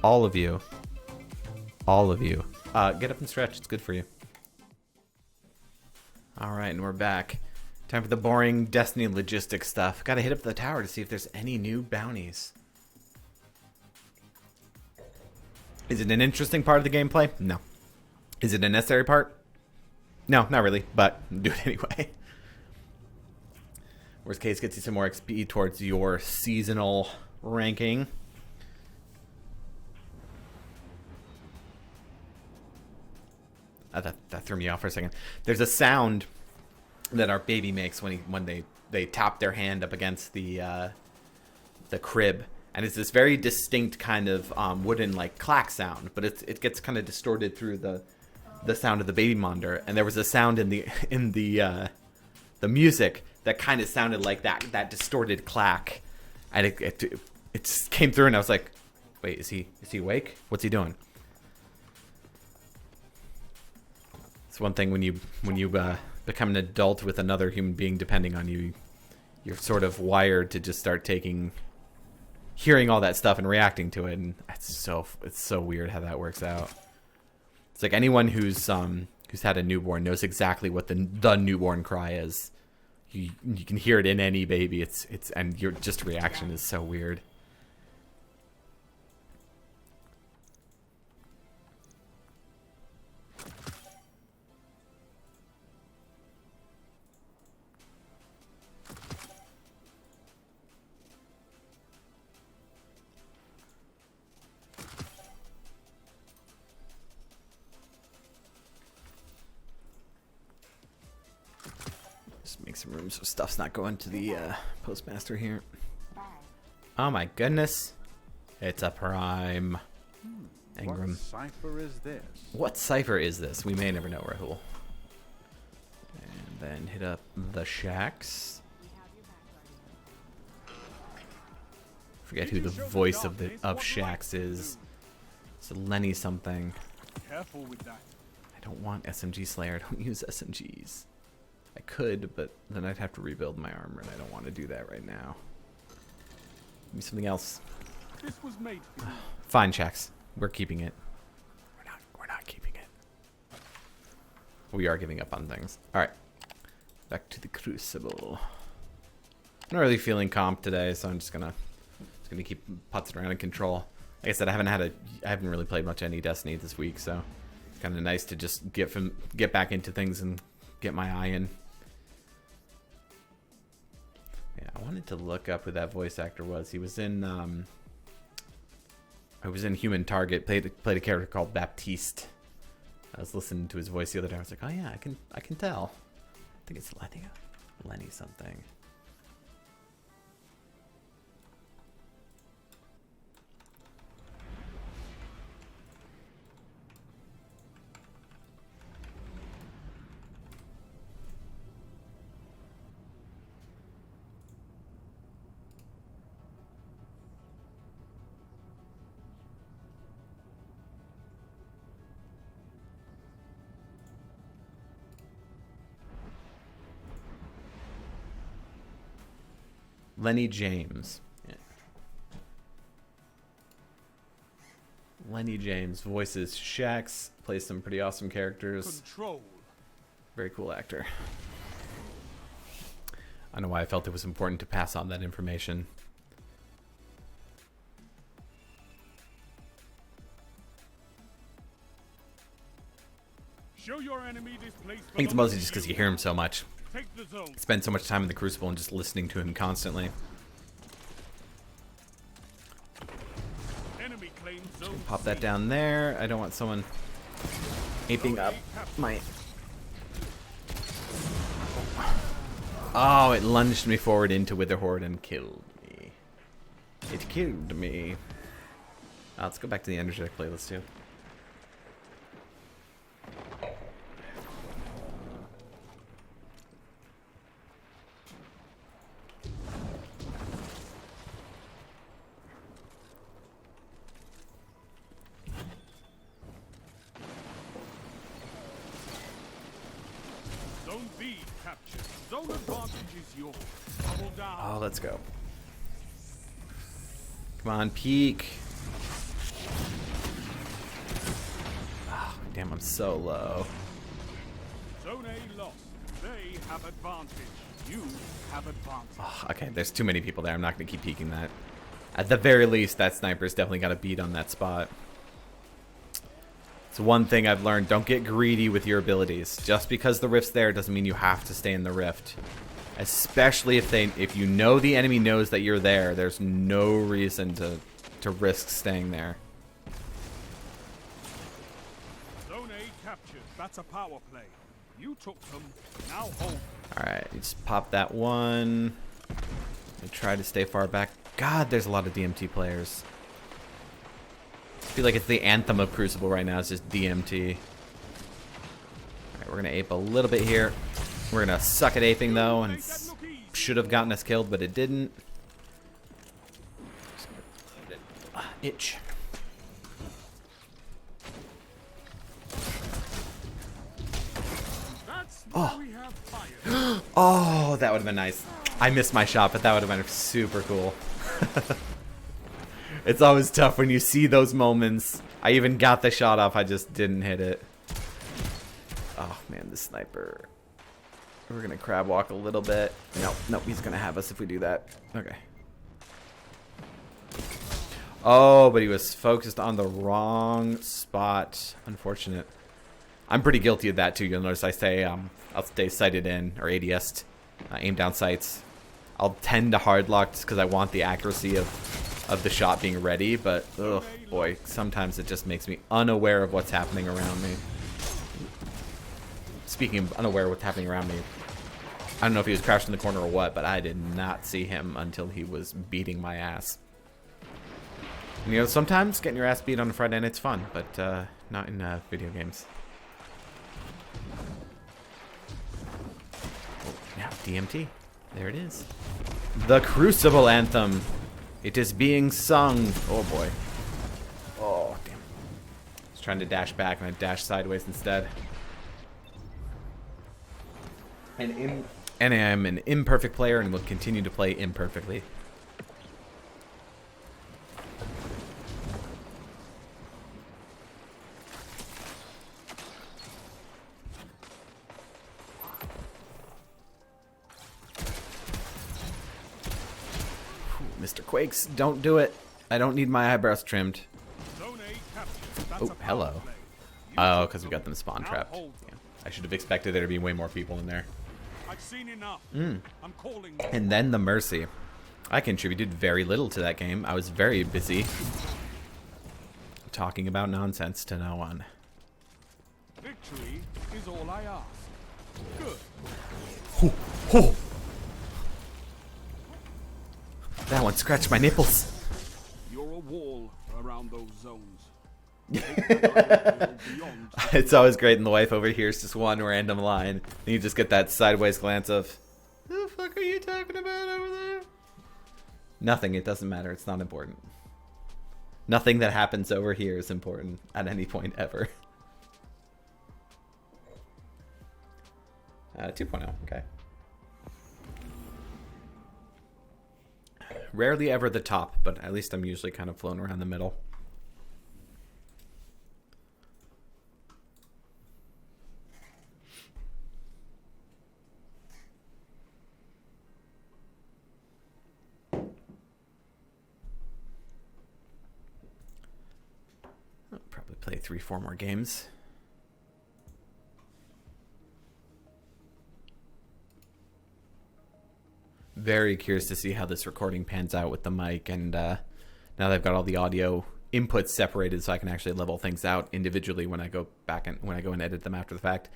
all of you, get up and stretch. It's good for you. All right, and we're back. Time for the boring Destiny logistics stuff. Got to hit up the tower to see if there's any new bounties. Is it an interesting part of the gameplay? No. Is it a necessary part? No, not really, but do it anyway. Worst case, gets you some more XP towards your seasonal ranking. That threw me off for a second. There's a sound that our baby makes when they tap their hand up against the crib, and it's this very distinct kind of wooden like clack sound, but it gets kind of distorted through the sound of the baby monitor. And there was a sound in the music that kind of sounded like that distorted clack, and it came through, and I was like, wait, is he awake? What's he doing? It's one thing when you become an adult with another human being depending on you, you're sort of wired to just start hearing all that stuff and reacting to it, and it's so weird how that works out. It's like anyone who's had a newborn knows exactly what the newborn cry is. You can hear it in any baby. And your just reaction is so weird. Make some room so stuff's not going to the postmaster here. Oh my goodness. It's a prime. Engram. What cipher is this? What cipher is this? We may never know, Rahul. And then hit up the shacks. Forget who the voice of shacks is. It's Lenny something. Careful with that. I don't want SMG Slayer. I don't use SMGs. I could, but then I'd have to rebuild my armor, and I don't want to do that right now. Give me something else. This was made for you. Fine, Shax. We're keeping it. We're not keeping it. We are giving up on things. All right. Back to the Crucible. I'm not really feeling comp today, so I'm just gonna keep putzing around in control. Like I said, I haven't really played much any Destiny this week, so it's kind of nice to just get back into things and get my eye in. Yeah, I wanted to look up who that voice actor was. He was in Human Target. Played a character called Baptiste. I was listening to his voice the other day. I was like, oh yeah, I can tell. I think it's Lenny something. Lenny James. Yeah. Lenny James voices Shax, plays some pretty awesome characters. Control. Very cool actor. I don't know why I felt it was important to pass on that information. Show your enemy this place. I think it's mostly just because you hear him so much. Take the zone. Spend so much time in the Crucible and just listening to him constantly. Enemy claims zone. Pop that down there. I don't want someone aping up my... Oh, it lunged me forward into Witherhoard and killed me. It killed me. Let's go back to the Energetic playlist too. Zone B captured. Zone advantage is yours. Double down. Oh, let's go. Come on, peek. Oh, damn, I'm so low. Zone A lost. They have advantage. You have advantage. Oh, okay, there's too many people there. I'm not going to keep peeking that. At the very least, that sniper's definitely got a beat on that spot. It's one thing I've learned. Don't get greedy with your abilities. Just because the rift's there doesn't mean you have to stay in the rift. Especially if you know the enemy knows that you're there, there's no reason to risk staying there. Zone A captured. That's a power play. You took them. Now hold. Alright, just pop that one. And try to stay far back. God, there's a lot of DMT players. I feel like it's the anthem of Crucible right now. It's just DMT. Alright, we're going to ape a little bit here. We're going to suck at aping, though, and should have gotten us killed, but it didn't. Itch. Oh. Oh, that would have been nice. I missed my shot, but that would have been super cool. It's always tough when you see those moments. I even got the shot off, I just didn't hit it. Oh man, the sniper. We're gonna crab walk a little bit. Nope, he's gonna have us if we do that. Okay. Oh, but he was focused on the wrong spot. Unfortunate. I'm pretty guilty of that too. You'll notice I say I'll stay sighted in, or ADS'd, aim down sights. I'll tend to hard lock just because I want the accuracy of the shot being ready, but oh boy, sometimes it just makes me unaware of what's happening around me. Speaking of unaware of what's happening around me, I don't know if he was crouched in the corner or what, but I did not see him until he was beating my ass. And, you know, sometimes getting your ass beat on a Friday night is fun, but not in video games. Oh, now DMT. There it is. The Crucible Anthem. It is being sung. Oh boy. Oh, damn. I was trying to dash back and I dashed sideways instead. And I am an imperfect player and will continue to play imperfectly. Mr. Quakes, don't do it. I don't need my eyebrows trimmed. Oh, hello. Oh, because we got them spawn trapped. Yeah. I should have expected there to be way more people in there. I've seen enough. I'm calling. And then the Mercy. I contributed very little to that game. I was very busy talking about nonsense to no one. is all I ask. Good. That one scratched my nipples. You're a wall around those zones. Take that iron beyond the It's always great, and the wife overhears just one random line, and you just get that sideways glance of, "Who the fuck are you talking about over there?" Nothing. It doesn't matter. It's not important. Nothing that happens over here is important at any point ever. 2.0. Okay. Rarely ever the top, but at least I'm usually kind of flown around the middle. I'll probably play 3-4 more games. Very curious to see how this recording pans out with the mic, and now they've got all the audio inputs separated, so I can actually level things out individually when I go back and edit them after the fact.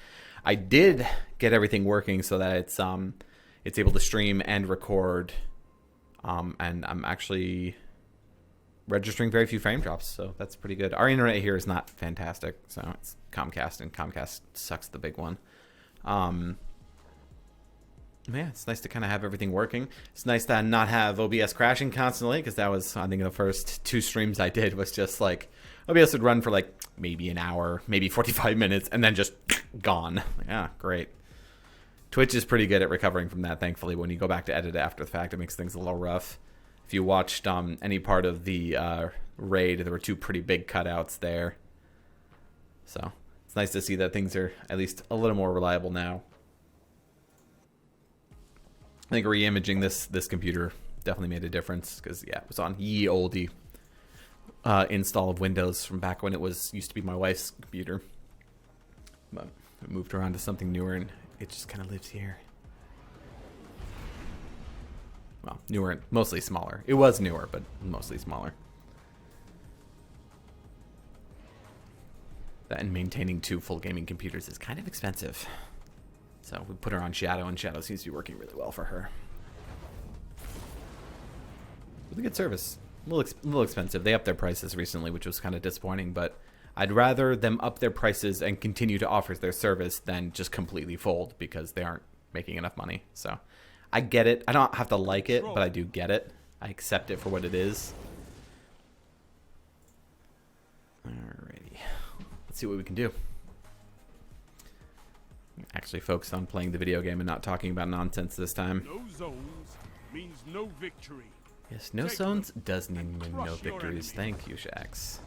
I did get everything working so that it's able to stream and record, and I'm actually registering very few frame drops, so that's pretty good. Our internet here is not fantastic, so it's Comcast, and Comcast sucks the big one. Yeah, it's nice to kind of have everything working. It's nice to not have OBS crashing constantly, because that was, I think, the first 2 streams I did was just like, OBS would run for like maybe an hour, maybe 45 minutes, and then just gone. Yeah, great. Twitch is pretty good at recovering from that, thankfully. When you go back to edit it after the fact, it makes things a little rough. If you watched any part of the raid, there were 2 pretty big cutouts there. So it's nice to see that things are at least a little more reliable now. I think re-imaging this computer definitely made a difference, because yeah, it was on ye olde install of Windows from back when it used to be my wife's computer, but I moved around to something newer, and it just kind of lives here. Well, newer, mostly smaller. It was newer, but mostly smaller. That and maintaining 2 full gaming computers is kind of expensive. So we put her on Shadow, and Shadow seems to be working really well for her. Really good service. A little expensive. They upped their prices recently, which was kind of disappointing, but I'd rather them up their prices and continue to offer their service than just completely fold, because they aren't making enough money. So I get it. I don't have to like it, but I do get it. I accept it for what it is. Alrighty. Let's see what we can do. Actually focused on playing the video game and not talking about nonsense this time. No zones means no victory. Yes, no zones does mean no victories. Thank you, Shax.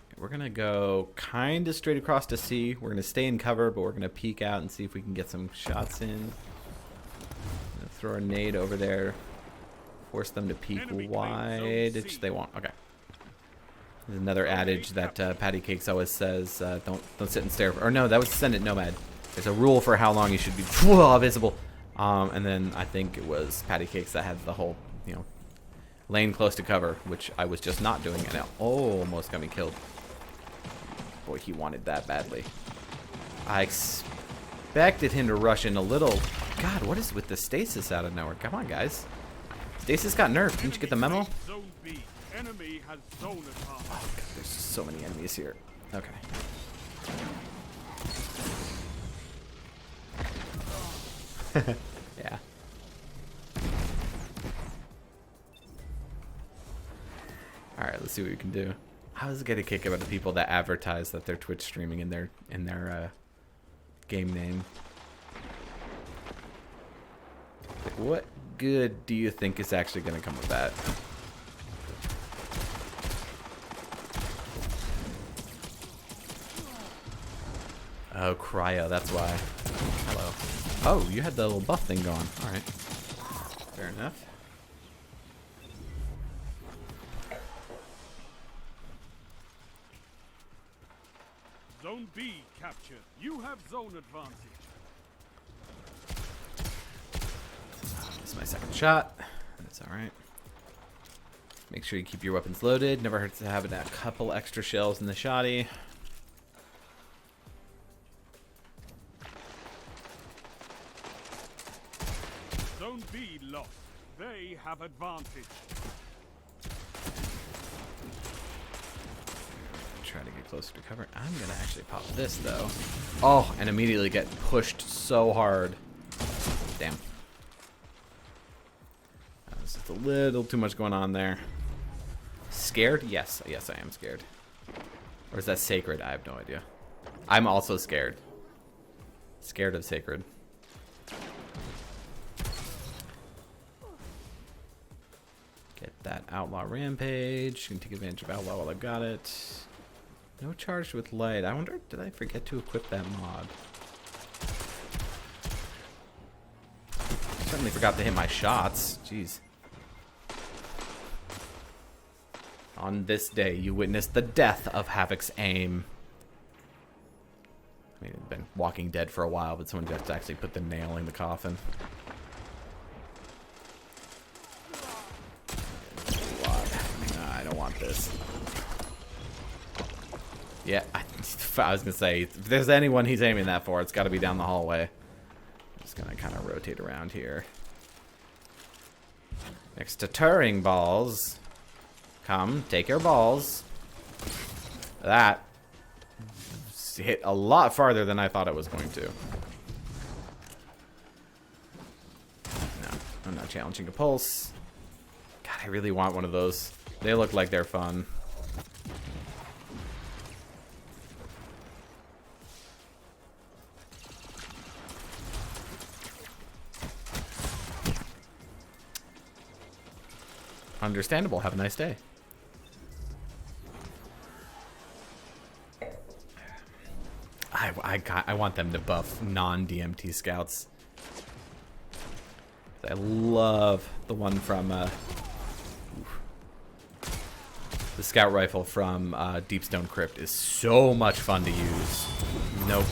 Okay, we're going to go kind of straight across to C. We're going to stay in cover, but we're going to peek out and see if we can get some shots in. Throw a nade over there. Force them to peek wide. They won't. Okay. There's another adage that Patty Cakes always says, don't sit and stare. Or no, that was Send It Nomad. There's a rule for how long you should be visible. And then I think it was Patty Cakes that had the whole, lane close to cover, which I was just not doing, and it almost got me killed. Boy, he wanted that badly. I expected him to rush in a little. God, what is with the stasis out of nowhere? Come on, guys. Stasis got nerfed. Didn't you get the memo? Enemy has zone advantage. Oh, God, there's so many enemies here. Okay. Yeah. Alright, let's see what we can do. How does it get a kick about the people that advertise that they're Twitch streaming in their game name? Like, what good do you think is actually going to come with that? Oh, cryo, that's why. Hello. Oh, you had the little buff thing going. Alright. Fair enough. Zone B captured. You have zone advantage. This is my second shot. That's alright. Make sure you keep your weapons loaded. Never hurts to have a couple extra shells in the shoddy. Zone B lost. They have advantage. Try to get closer to cover. I'm gonna actually pop this though. Oh, and immediately get pushed so hard. Damn. There's just a little too much going on there. Scared? Yes. Yes, I am scared. Or is that sacred? I have no idea. I'm also scared. Scared of sacred. Get that outlaw rampage. Can take advantage of outlaw while I've got it. No charged with light. I wonder, did I forget to equip that mod? Certainly forgot to hit my shots. Jeez. On this day, you witnessed the death of Havoc's aim. I mean, it's been Walking Dead for a while, but someone just actually put the nail in the coffin. I don't want this. Yeah, I was gonna say, if there's anyone he's aiming that for, it's got to be down the hallway. I'm just gonna kind of rotate around here. Next to Turing balls. Come, take your balls. That hit a lot farther than I thought it was going to. No, I'm not challenging a pulse. God, I really want one of those. They look like they're fun. Understandable. Have a nice day. I want them to buff non-DMT scouts. I love the one from the scout rifle from Deepstone Crypt is so much fun to use. Nope.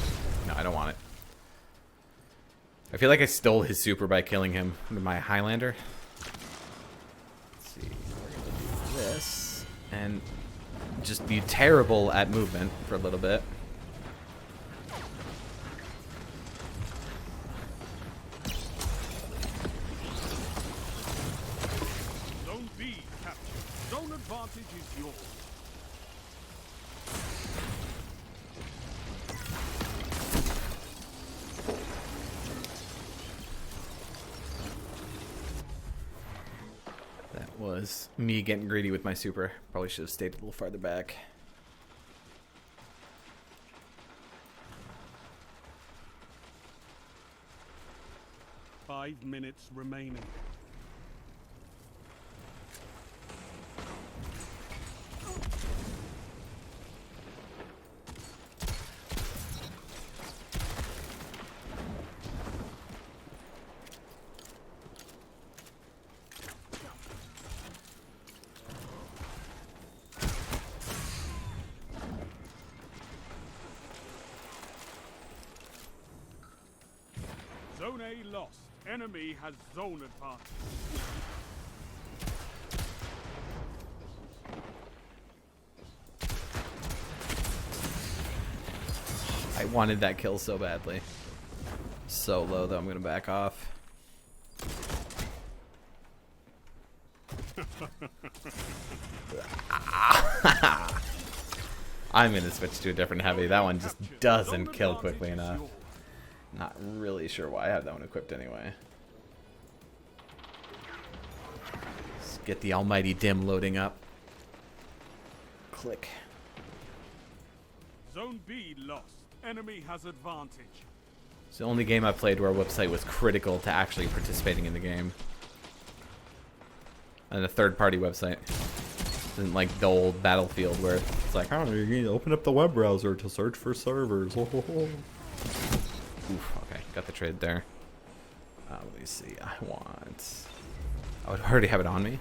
No, I don't want it. I feel like I stole his super by killing him with my Highlander. Let's see. We're gonna do this and just be terrible at movement for a little bit. Advantage is yours. That was me getting greedy with my super. Probably should have stayed a little farther back. Five minutes remaining. Zone A lost. Enemy has zone advantage. I wanted that kill so badly. So low though, I'm gonna back off. I'm gonna switch to a different heavy. That one just doesn't kill quickly enough. Not really sure why I have that one equipped anyway. Let's get the almighty dim loading up. Click. Zone B lost. Enemy has advantage. It's the only game I played where a website was critical to actually participating in the game. And a third-party website. Isn't like the old Battlefield where it's like, oh, you need to open up the web browser to search for servers. Oof, okay, got the trade there. Let me see. I would already have it on me.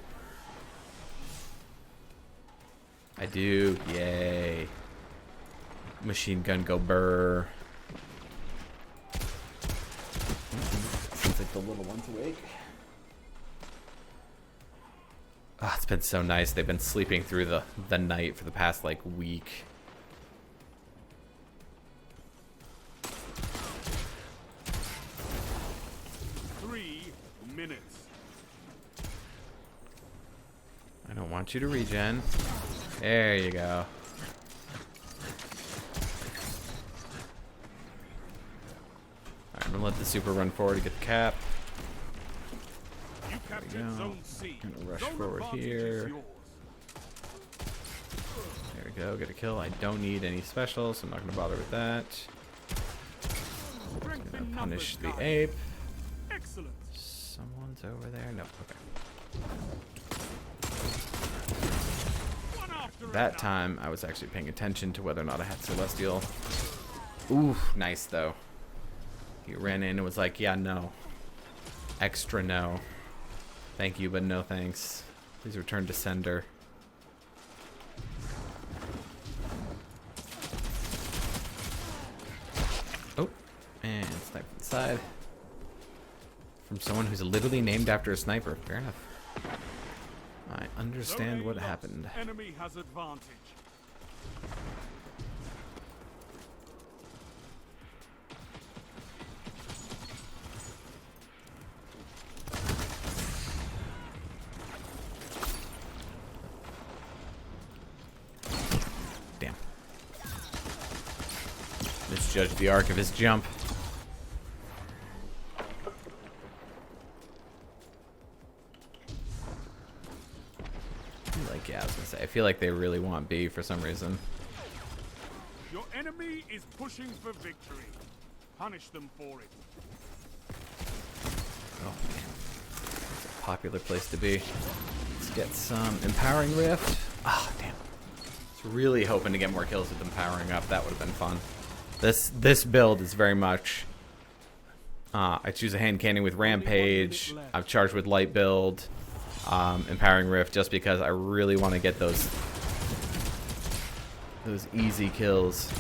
I do. Yay. Machine gun go burr. Seems like the little one's awake. Oh, it's been so nice. They've been sleeping through the night for the past like week. Minutes. want you to regen. There you go. Alright, I'm gonna let the super run forward to get the cap. You captured Zone C. Gonna rush Zone forward advantage here. is yours. There we go, get a kill. I don't need any specials, so I'm not gonna bother with that. Strength Gonna in punish numbers, the guys. ape. Excellent. Someone's over there. No, okay. One after That another. time, I was actually paying attention to whether or not I had Celestial. Ooh, nice though. He ran in and was like, yeah, no. Extra no. Thank you, but no thanks. Please return to sender. Oh, and snipe inside. From someone who's literally named after a sniper. Fair enough. I understand Zone A what lost. happened. Enemy has advantage. Damn. Misjudged the arc of his jump. Yeah, I was gonna say, I feel like they really want B for some reason. Your enemy is pushing for victory. Punish them for it. Oh, man. It's a popular place to be. Let's get some Empowering Rift. Ah, damn. I was really hoping to get more kills with Empowering Up. That would have been fun. This build is very much... I choose a hand cannon with Rampage. I've charged with Light build. Empowering Rift, just because I really want to get those easy kills.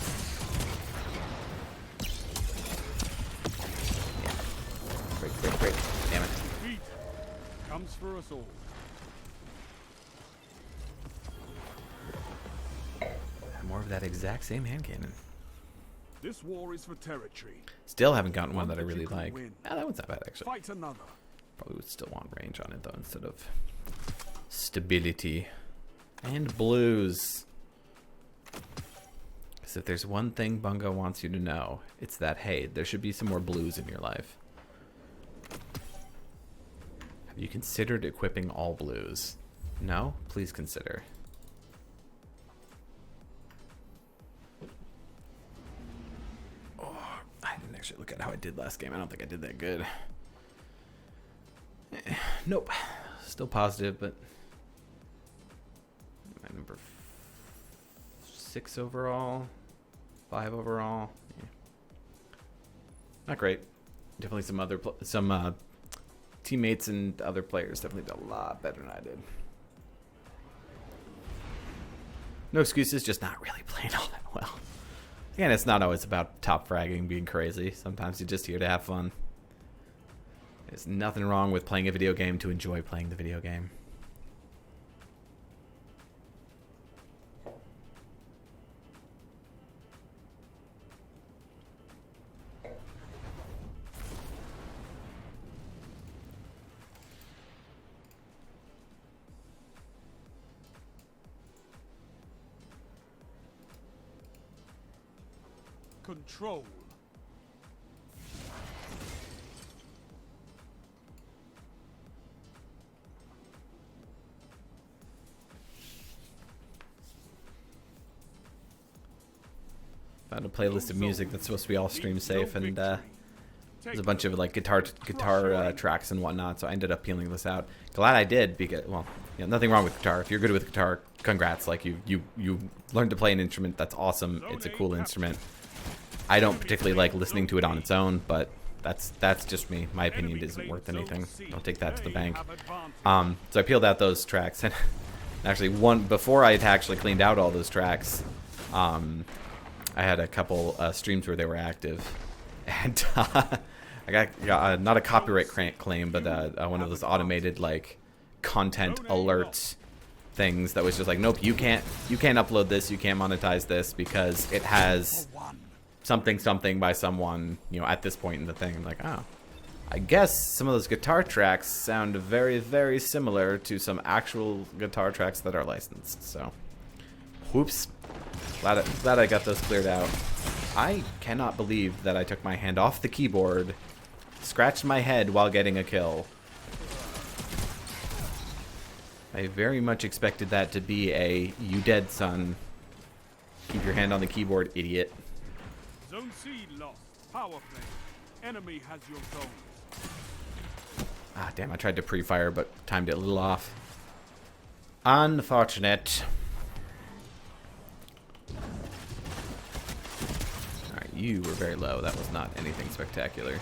Yeah. Break. Damn it. Defeat comes for us all. More of that exact same hand cannon. This war is for territory. Still haven't gotten one One that I that really you can like. win. Ah, that one's not bad actually. Fight another. Probably would still want range on it though, instead of stability. And blues. Because if there's one thing Bungo wants you to know, it's that, hey, there should be some more blues in your life. Have you considered equipping all blues? No? Please consider. Oh, I didn't actually look at how I did last game. I don't think I did that good. Nope. Still positive, but my number 6 overall, 5 overall. Yeah. Not great. Definitely some other teammates and other players definitely did a lot better than I did. No excuses, just not really playing all that well. Again, it's not always about top fragging being crazy. Sometimes you're just here to have fun. There's nothing wrong with playing a video game to enjoy playing the video game. Control. Found a playlist of music that's supposed to be all stream safe, and there's a bunch of like guitar tracks and whatnot. So I ended up peeling this out. Glad I did, because well, yeah, nothing wrong with guitar. If you're good with guitar, congrats. Like you learned to play an instrument. That's awesome. It's a cool instrument. I don't particularly like listening to it on its own, but that's just me. My opinion isn't worth anything. I'll take that to the bank. So I peeled out those tracks, and actually before I had actually cleaned out all those tracks, I had a couple streams where they were active, and I got not a copyright claim, but one of those automated like content alert things that was just like, nope, you can't upload this, you can't monetize this because it has something by someone, you know, at this point in the thing. I'm like, oh, I guess some of those guitar tracks sound very, very similar to some actual guitar tracks that are licensed. So, whoops. Glad I got those cleared out. I cannot believe that I took my hand off the keyboard, scratched my head while getting a kill. I very much expected that to be a "you dead, son. Keep your hand on the keyboard, idiot." Zone C lost. Power play. Enemy has your zones. Ah, damn, I tried to pre-fire, but timed it a little off. Unfortunate. Alright, you were very low. That was not anything spectacular.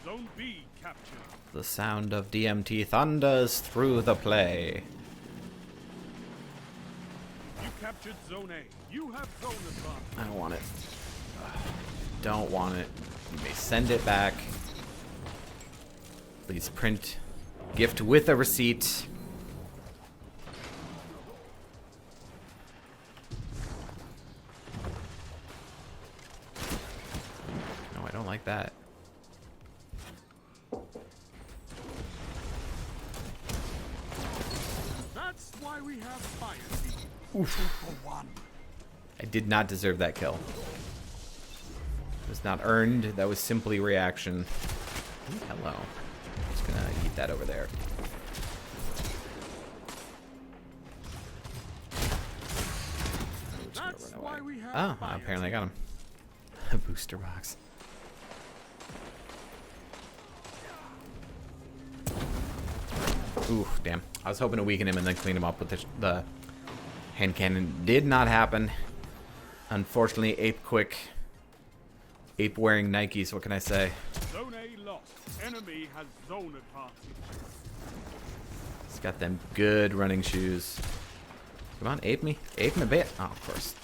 Zone B captured. The sound of DMT thunders through the play. You captured Zone A. You have zone advantage. I don't want it. Don't want it. You may send it back. Please print gift with a receipt. No, I don't like that. That's why we have fire team. 2 for 1. I did not deserve that kill. It was not earned. That was simply reaction. Ooh, hello. Just gonna eat that over there. That's why we have Oh, fire apparently I got him. A booster box. Ooh, damn. I was hoping to weaken him and then clean him up with the hand cannon. Did not happen. Unfortunately, ape quick. Ape wearing Nikes, what can I say? Zone A lost. Enemy has zone advantage. He's got them good running shoes. Come on, ape me. Ape me a bit. Oh, of course.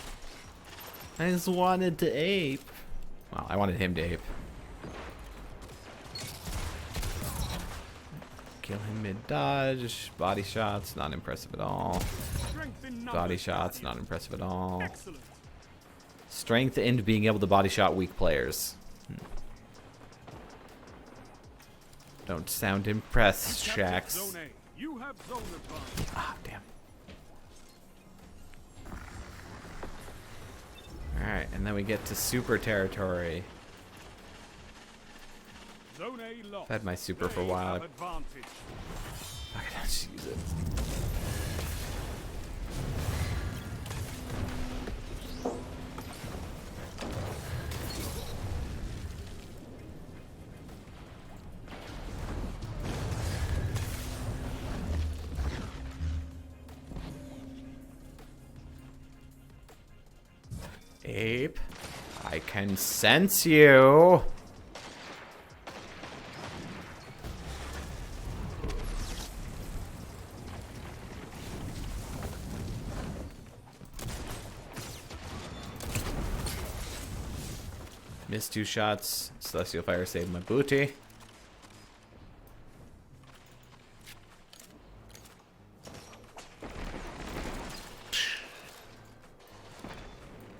I just wanted to ape. Well, I wanted him to ape. Kill him mid-dodge. Body shots, not impressive at all. Strength in numbers. Body shots, not impressive at all. Excellent. Strength and being able to body shot weak players. Don't sound impressed, Captured Shax. Zone A. You have zone advantage. Ah, damn. Alright, and then we get to super territory. Zone A lost. I've had my super for a They while. have advantage. I can just use it. Ape, I can sense you. Missed 2 shots. Celestial Fire saved my booty.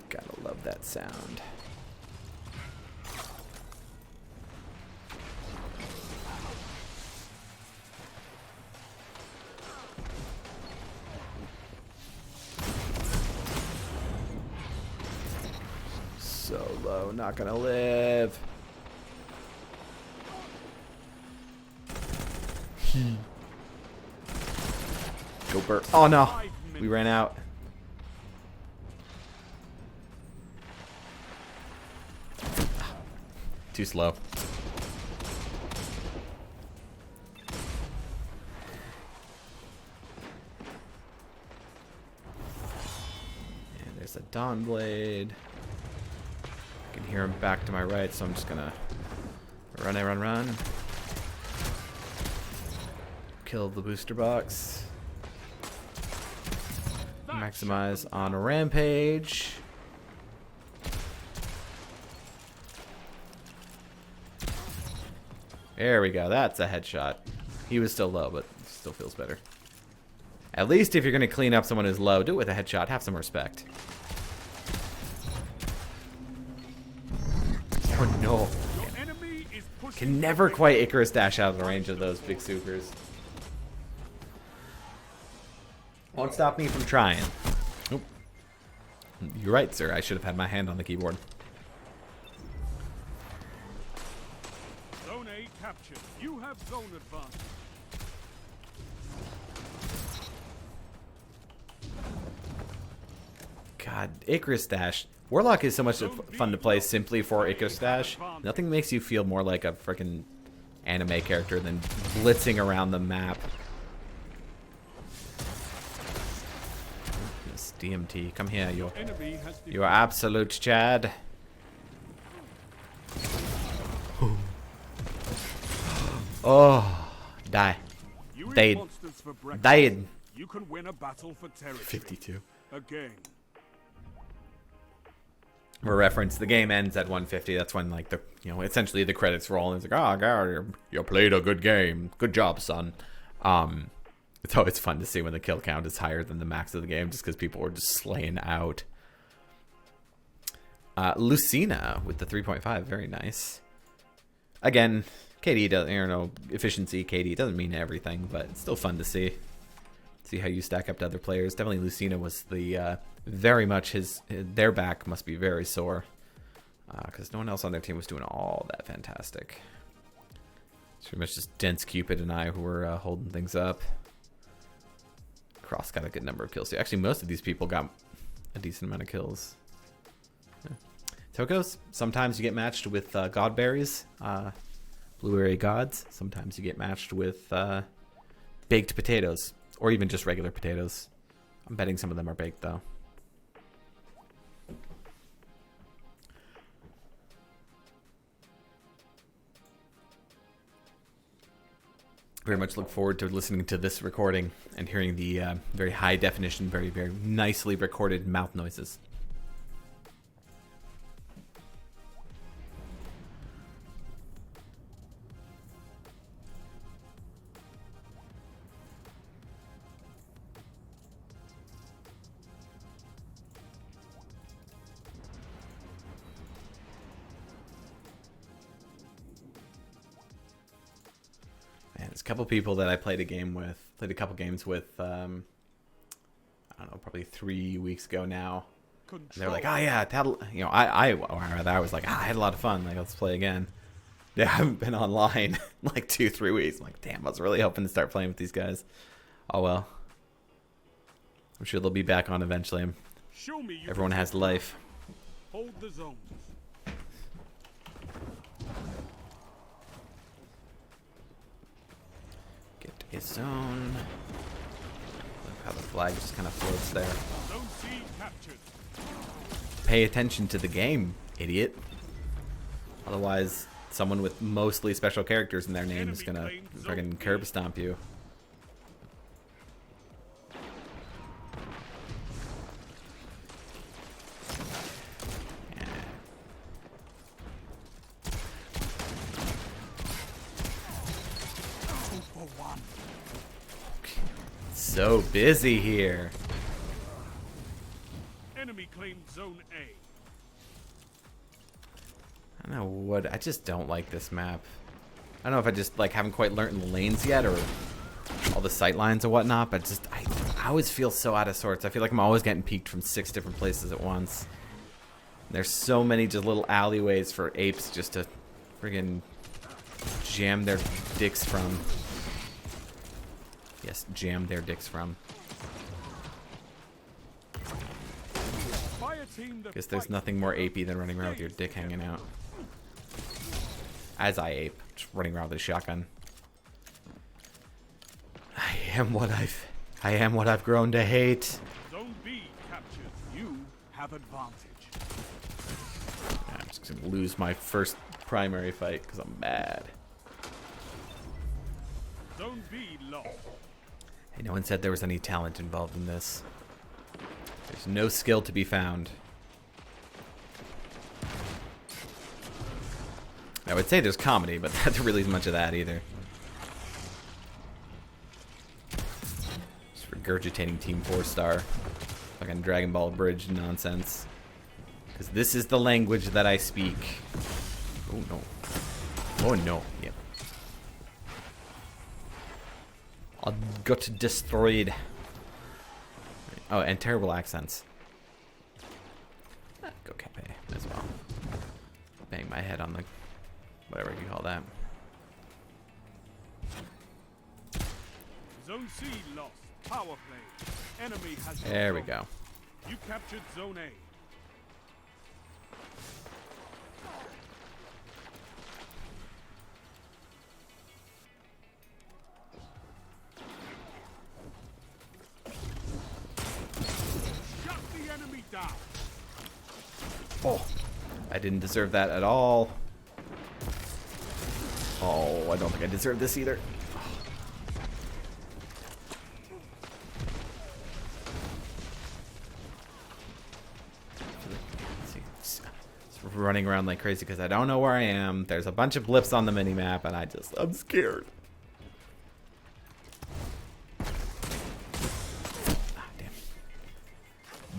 Gotta love that sound. So low, not gonna live. Go Bert. Oh no, we ran out. Too slow. And there's a Dawn Blade. I can hear him back to my right, so I'm just gonna run. Kill the booster box. Maximize on a rampage. There we go. That's a headshot. He was still low, but still feels better. At least if you're going to clean up someone who's low, do it with a headshot. Have some respect. Oh no. Your enemy is pushing. Can never quite Icarus dash out of the range of those big supers. Won't stop me from trying. Oop. You're right, sir. I should have had my hand on the keyboard. Zone A captured. You have zone advantage. God, Icarus dash. Warlock is so much fun to play simply for Icarus dash. Nothing makes you feel more like a freaking anime character than blitzing around the map. This DMT, come here, you absolute Chad. Oh, die. Died. Died. You can win a battle for territory. 52. Again. For reference, the game ends at 150. That's when, like, the essentially the credits roll, and it's like, oh god, you played a good game. Good job, son. It's always fun to see when the kill count is higher than the max of the game, just because people were just slaying out. Lucina with the 3.5, very nice. Again, KD doesn't, efficiency. KD doesn't mean everything, but it's still fun to see. See how you stack up to other players. Definitely Lucina was the very much their back must be very sore, because no one else on their team was doing all that fantastic. It's pretty much just Dense, Cupid, and I who were holding things up. Cross got a good number of kills. Actually, most of these people got a decent amount of kills. Yeah. So it goes. Sometimes you get matched with Godberries, Blueberry Gods. Sometimes you get matched with baked potatoes, or even just regular potatoes. I'm betting some of them are baked, though. Very much look forward to listening to this recording and hearing the very high definition, very, very nicely recorded mouth noises. There's a couple people that I played a couple games with, I don't know, probably 3 weeks ago now. And they're like, oh yeah, I was like, I had a lot of fun. Like, let's play again. Yeah, I haven't been online in like 2-3 weeks. I'm like, damn, I was really hoping to start playing with these guys. Oh well. I'm sure they'll be back on eventually. Everyone has life. Hold the zones. Get a zone. Look how the flag just kind of floats there. Zone C captured. Pay attention to the game, idiot. Otherwise, someone with mostly special characters in their name is gonna fucking curb stomp you. So busy here. Enemy claimed zone A. I don't know what, I just don't like this map. I don't know if I just like haven't quite learned the lanes yet, or all the sight lines and whatnot, but just I always feel so out of sorts. I feel like I'm always getting peeked from 6 different places at once. There's so many just little alleyways for apes just to friggin' jam their dicks from. Yes, jam their dicks from. Guess there's nothing more apey than running around with your dick hanging out. As I ape, just running around with a shotgun. I am what I've grown to hate. Zone B captured. You have advantage. I'm just gonna lose my first primary fight because I'm mad. Zone B lost. Hey, no one said there was any talent involved in this. There's no skill to be found. I would say there's comedy, but there really isn't much of that either. Just regurgitating Team 4-star. Fucking Dragon Ball Bridge nonsense. Because this is the language that I speak. Oh no. Oh no. Yep. I got destroyed. Oh, and terrible accents. Go Cape as well. Bang my head on the whatever you call that. Zone C lost. Power play. Enemy has There we go. You captured Zone A. Shut the enemy down. Oh, I didn't deserve that at all. Oh, I don't think I deserve this either. Running around like crazy because I don't know where I am. There's a bunch of blips on the minimap and I'm scared. Ah, damn.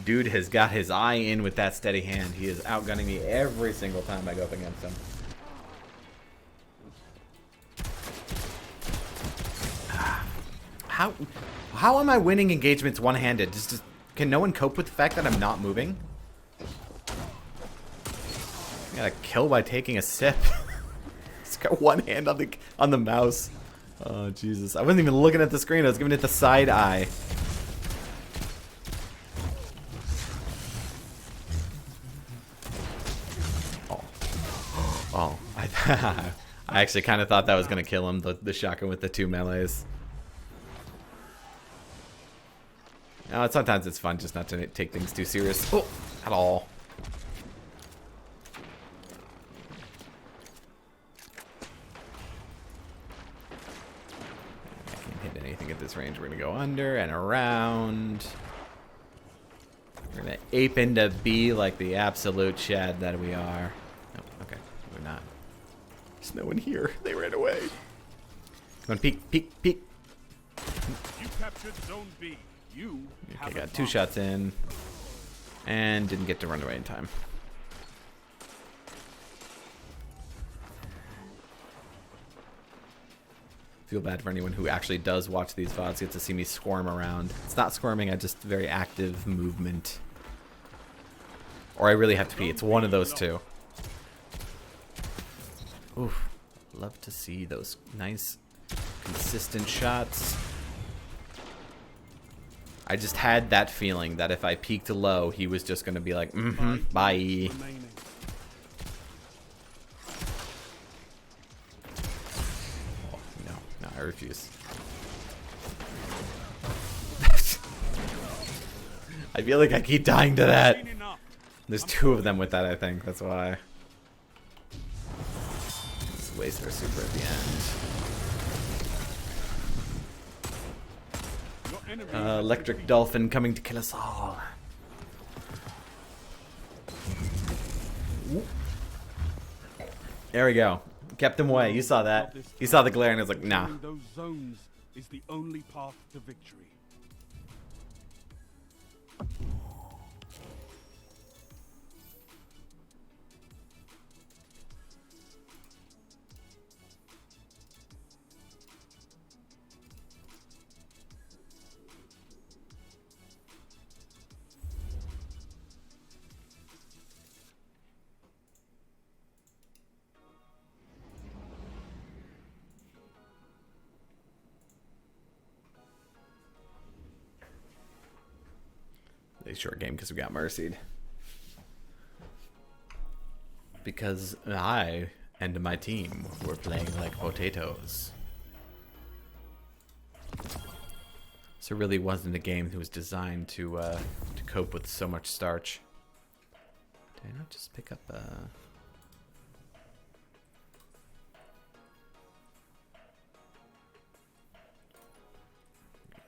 Dude has got his eye in with that steady hand. He is outgunning me every single time I go up against him. How am I winning engagements one-handed? Can no one cope with the fact that I'm not moving? I got a kill by taking a sip. Just got one hand on the mouse. Oh Jesus! I wasn't even looking at the screen. I was giving it the side eye. Oh, oh! I actually kind of thought that was gonna kill him. The shotgun with the 2 melees. No, sometimes it's fun just not to take things too serious. Oh, at all. At this range, we're gonna go under and around. We're gonna ape into B like the absolute Chad that we are. Oh, okay, we're not. There's no one here. They ran away. Come on, peek, peek, peek. You captured Zone B. You okay, got 2 shots in, and didn't get to run away in time. Feel bad for anyone who actually does watch these VODs, get to see me squirm around. It's not squirming, I just very active movement. Or I really have to pee. It's one of those two. Oof. Love to see those nice, consistent shots. I just had that feeling that if I peeked low, he was just going to be like, bye. I refuse. I feel like I keep dying to that. There's 2 of them with that, I think. That's why. Let's waste our super at the end. Electric Dolphin coming to kill us all. There we go. Kept him away. You saw that. You saw the glare and I was like, nah. Those zones is the only path to victory. A short game because we got mercied. Because I and my team were playing like potatoes. So it really wasn't a game that was designed to cope with so much starch. Did I not just pick up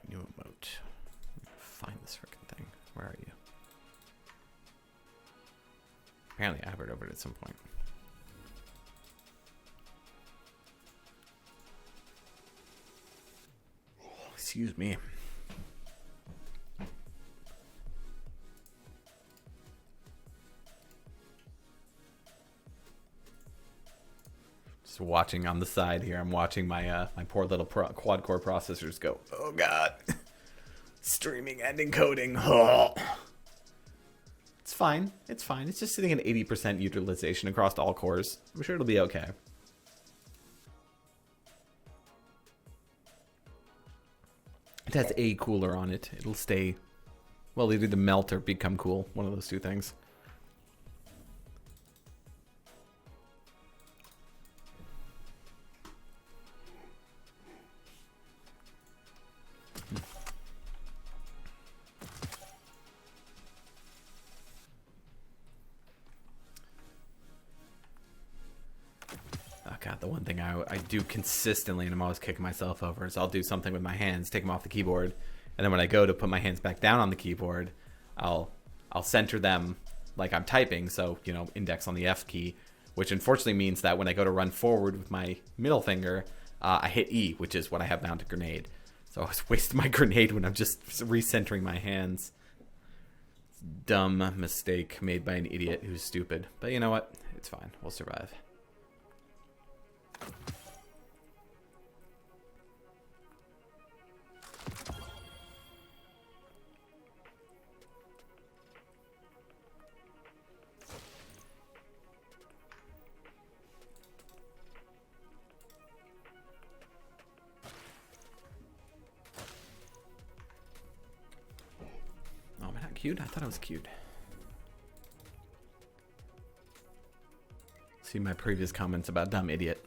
new emote? Find this freaking thing. Where are you? Apparently I hovered over it at some point. Oh, excuse me. Just watching on the side here. I'm watching my my poor little quad-core processors go, oh god. Streaming and encoding. Oh. It's fine. It's fine. It's just sitting at 80% utilization across all cores. I'm sure it'll be okay. It has a cooler on it. It'll stay, well, either the melt or become cool. One of those two things. God, the one thing I do consistently, and I'm always kicking myself over, is I'll do something with my hands, take them off the keyboard, and then when I go to put my hands back down on the keyboard, I'll center them like I'm typing, so, you know, index on the F key, which unfortunately means that when I go to run forward with my middle finger, I hit E, which is what I have mounted grenade. So I was wasting my grenade when I'm just recentering my hands. Dumb mistake made by an idiot who's stupid. But you know what? It's fine. We'll survive. Oh, am I not cute? I thought I was cute. See my previous comments about dumb idiot.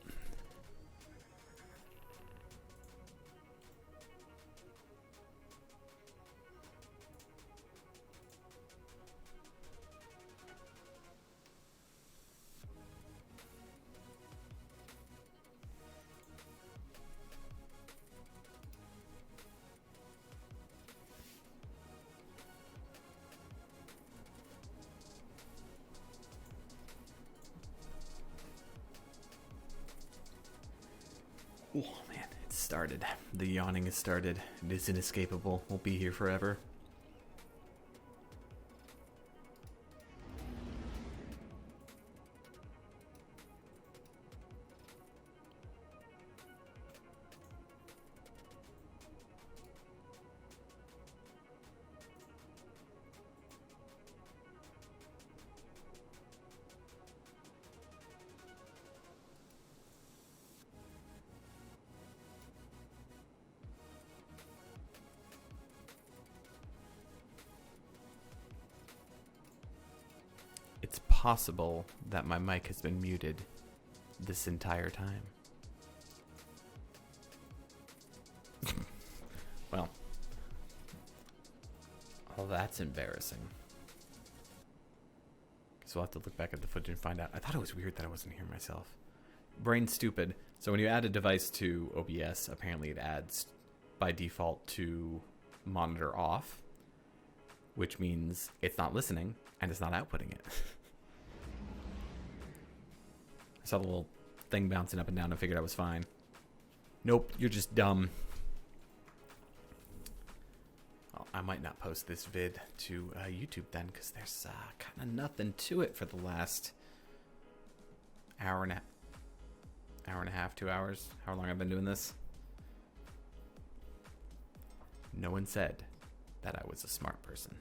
Oh man, it started. The yawning has started. It is inescapable. We'll be here forever. It's possible that my mic has been muted this entire time. Well, that's embarrassing. So I'll have to look back at the footage and find out. I thought it was weird that I wasn't hearing myself. Brain's stupid. So when you add a device to OBS, apparently it adds by default to monitor off, which means it's not listening and it's not outputting it. I saw the little thing bouncing up and down and figured I was fine. Nope, you're just dumb. Well, I might not post this vid to YouTube then, because there's kind of nothing to it for the last hour and a half, 2 hours, how long I've been doing this. No one said that I was a smart person.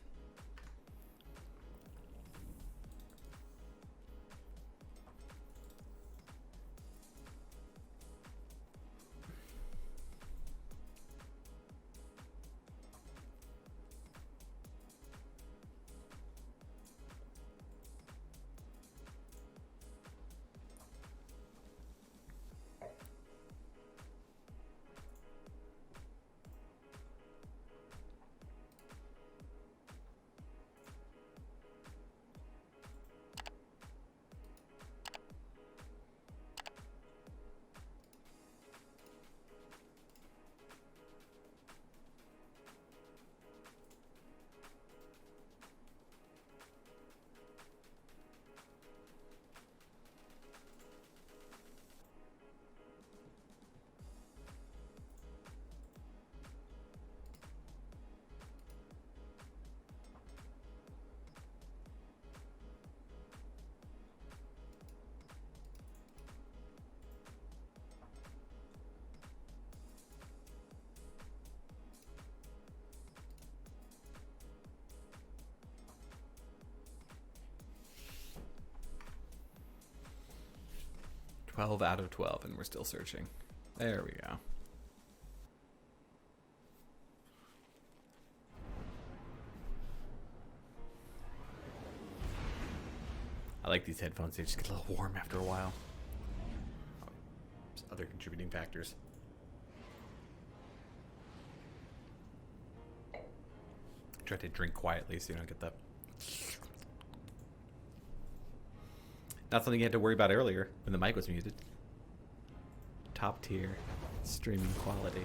12 out of 12, and we're still searching. There we go. I like these headphones. They just get a little warm after a while. Oh, there's other contributing factors. Try to drink quietly so you don't get that. Not something you had to worry about earlier when the mic was muted. Top tier streaming quality.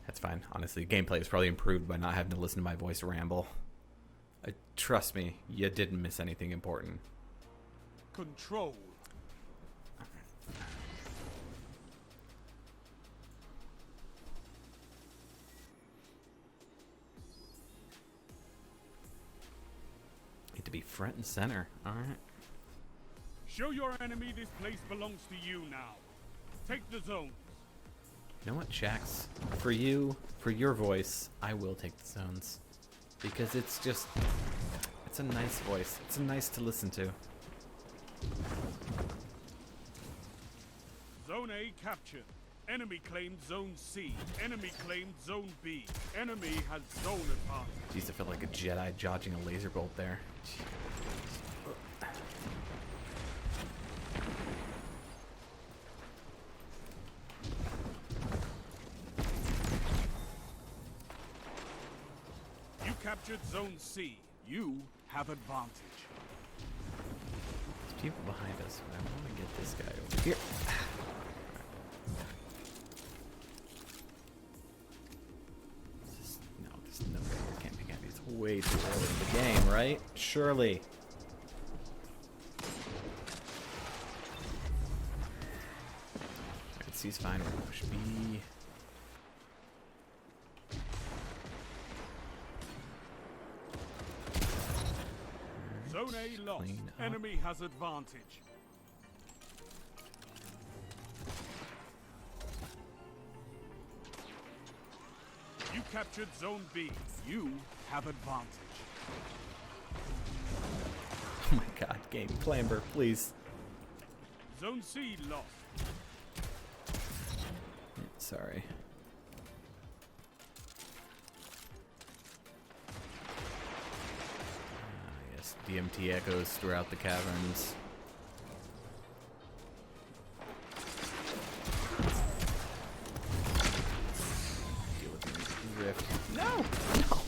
That's fine. Honestly, gameplay is probably improved by not having to listen to my voice ramble. Trust me, you didn't miss anything important. Control. Need to be front and center. All right. Show your enemy this place belongs to you now. Take the zones. You know what, Shax? For you, for your voice, I will take the zones. Because it's just... It's a nice voice. It's nice to listen to. Zone A captured. Enemy claimed Zone C. Enemy claimed Zone B. Enemy has zone advantage. Jeez, I felt like a Jedi dodging a laser bolt there. You captured Zone C. You have advantage. There's people behind us, but I want to get this guy over here. No, there's no way we're camping at. It's way too early in the game, right? Surely. Alright, C's fine. We're gonna push B. Zone A lost. Clean up. Enemy has advantage. You captured Zone B. You have advantage. Oh my god, game. Clamber, please. Zone C lost. Sorry. Yes, DMT echoes throughout the caverns. Deal with the rift. No! No!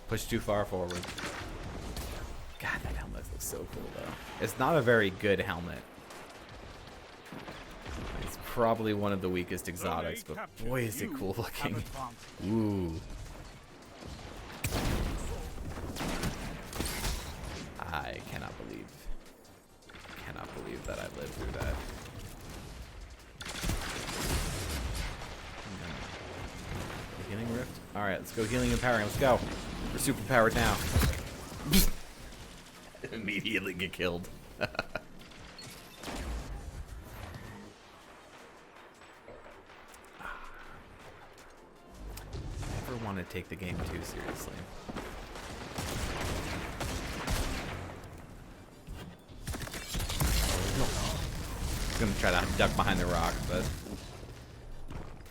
Push too far forward. God, that helmet looks so cool, though. It's not a very good helmet. It's probably one of the weakest exotics, but boy, is it cool looking. Ooh. I cannot believe that I lived through that. Healing rift? Alright, let's go healing and powering. Let's go. We're super powered now. Immediately get killed. Never want to take the game too seriously. I'm gonna try to duck behind the rock, but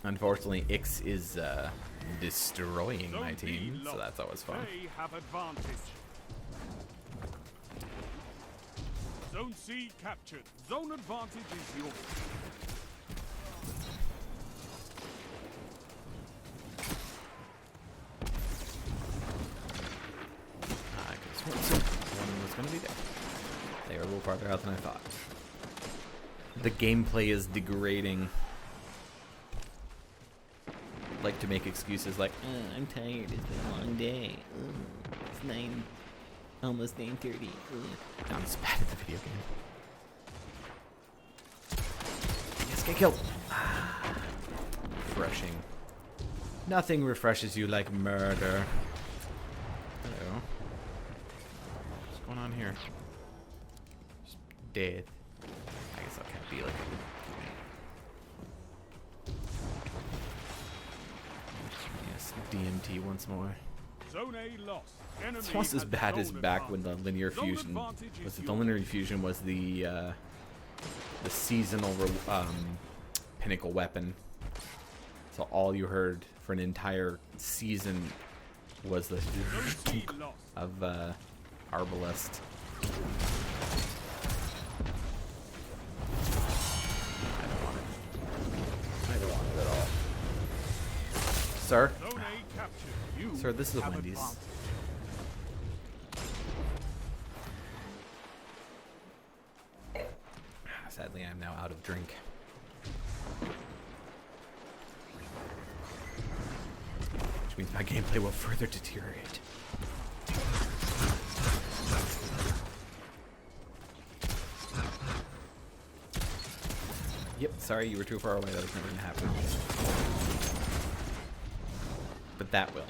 unfortunately Ix is destroying my team, so that's always fun. They have advantage. Zone C captured. Zone advantage is yours. I could have sworn one was gonna be there. They are a little farther out than I thought. The gameplay is degrading. Like to make excuses like, I'm tired, it's been a long day. It's almost 9:30. I'm just bad at the video game. Yes, get killed. Refreshing. Nothing refreshes you like murder. Hello. What's going on here? Just dead. I guess I can't be like it. Yes, DMT once more. Zone A lost. Enemy It's almost as has bad as zone back when the advantage. linear Zone fusion advantage is was. The yours. linear fusion was the seasonal pinnacle weapon. So all you heard for an entire season was the Zone C lost. of Arbalest. I don't want it. I don't want it at all. Sir? Zone A captured. You Sir, this is have Wendy's. advantage. Sadly, I'm now out of drink. Which means my gameplay will further deteriorate. Yep, sorry, you were too far away. That was never gonna happen. But that will.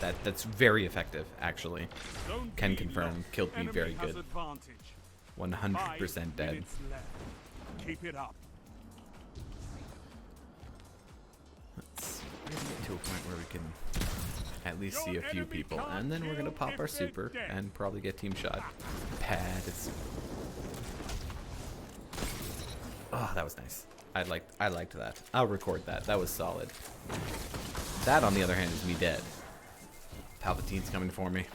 That's very effective, actually. Zone Can B confirm, lost. killed me Enemy very has good. advantage. 100% 5 dead. minutes left. Keep it up. Let's get to a point where we can at least see a few people, and then we're gonna pop our super and probably get team shot. Pad. Oh, that was nice. I liked that. I'll record that. That was solid. That, on the other hand, is me dead. Palpatine's coming for me.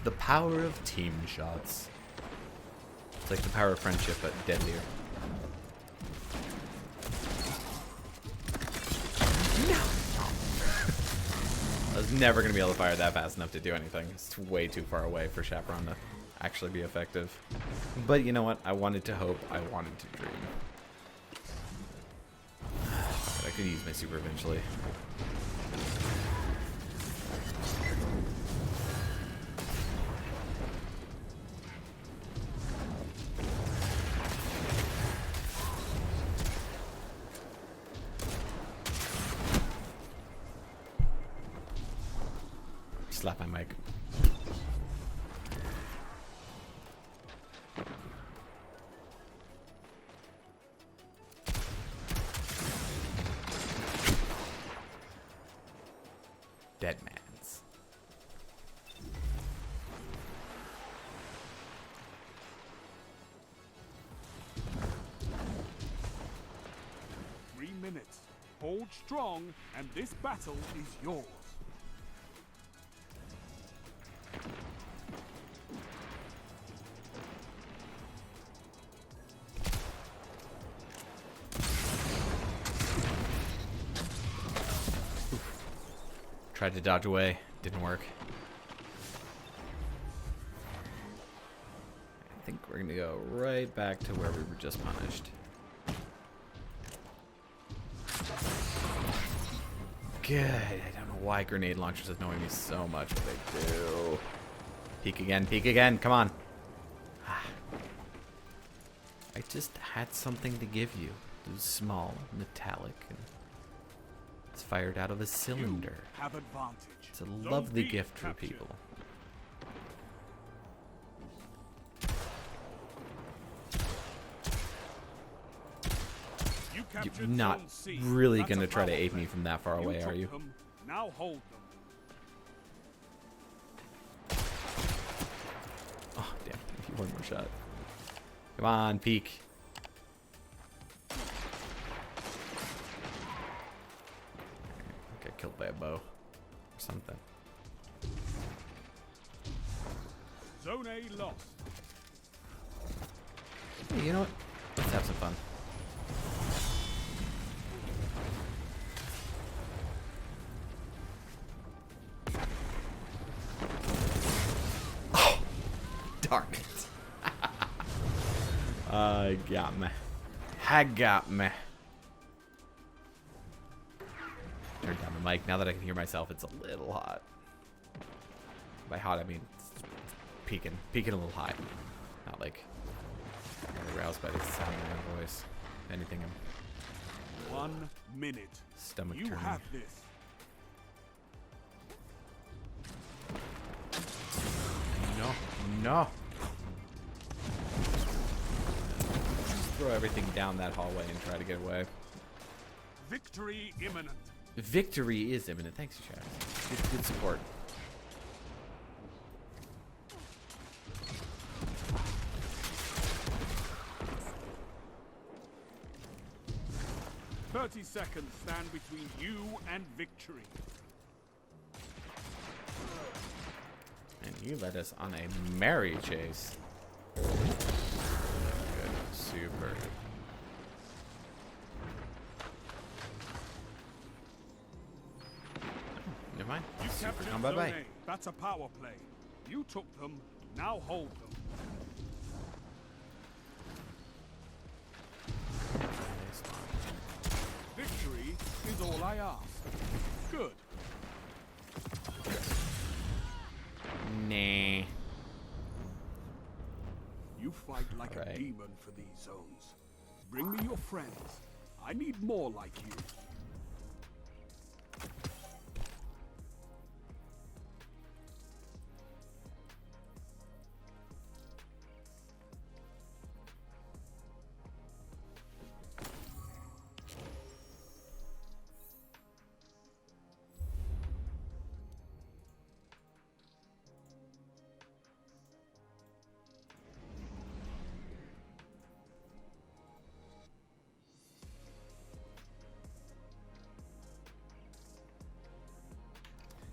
The power of team shots. It's like the power of friendship, but deadlier. No! I was never going to be able to fire that fast enough to do anything. It's way too far away for Chaperone to actually be effective. But you know what? I wanted to hope. I wanted to dream. But I could use my super eventually. Slap my mic. Dead man's. Three minutes. Hold strong, and this battle is yours. Tried to dodge away, didn't work. I think we're gonna go right back to where we were just punished. Good. I don't know why grenade launchers annoy me so much, but they do. Peek again, come on. I just had something to give you. It was small, metallic, and it's fired out of a cylinder. You have advantage. It's a Zone lovely B gift for captured. people. You You're captured not Zone C. really That's gonna a try to power ape me play. from that far away, took are you? them, now hold them. Oh, damn. Give you one more shot. Come on, peek. Get killed by a bow. Or something. Zone A lost. Hey, you know what? Let's have some fun. Oh! Darn it. Got me. Got me. Turn down the mic. Now that I can hear myself, it's a little hot. By hot, I mean it's peaking a little high. Not like aroused by the sound of my voice. If anything, I'm 1 minute. stomach You turning. have this. No, no. Just throw everything down that hallway and try to get away. Victory imminent. Victory is imminent. Thanks, chat. Good support. "30 seconds stand between you and victory." And you led us on a merry chase. Good. Super good. Never mind. You Super captured gone bye-bye. Zone A. That's a power play. You took them. Now hold them. Victory is all I ask. Good. Nah. You fight like a Alright. demon for these zones. Bring me your friends. I need more like you.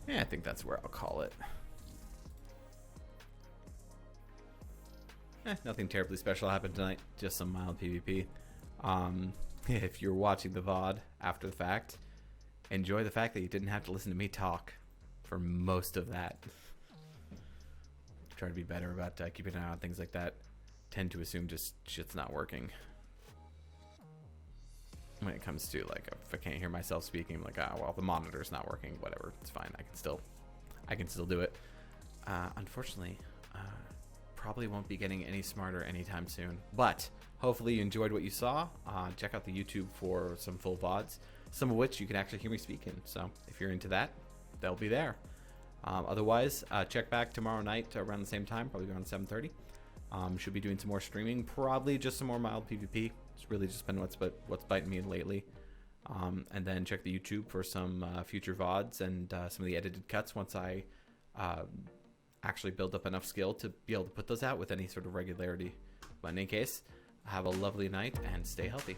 Yeah, I think that's where I'll call it. Nothing terribly special happened tonight. Just some mild PvP. If you're watching the VOD after the fact, enjoy the fact that you didn't have to listen to me talk for most of that. Try to be better about keeping an eye on things like that. Tend to assume just shit's not working. When it comes to, like, if I can't hear myself speaking, I'm like, ah, well, the monitor's not working, whatever, it's fine, I can still do it. Unfortunately, probably won't be getting any smarter anytime soon, but hopefully you enjoyed what you saw. Check out the YouTube for some full VODs, some of which you can actually hear me speaking, so if you're into that, they'll be there. Otherwise, check back tomorrow night around the same time, probably around 7:30. Should be doing some more streaming, probably just some more mild PvP. It's really just been what's biting me lately. And then check the YouTube for some future VODs and some of the edited cuts once I actually build up enough skill to be able to put those out with any sort of regularity. But in any case, have a lovely night and stay healthy.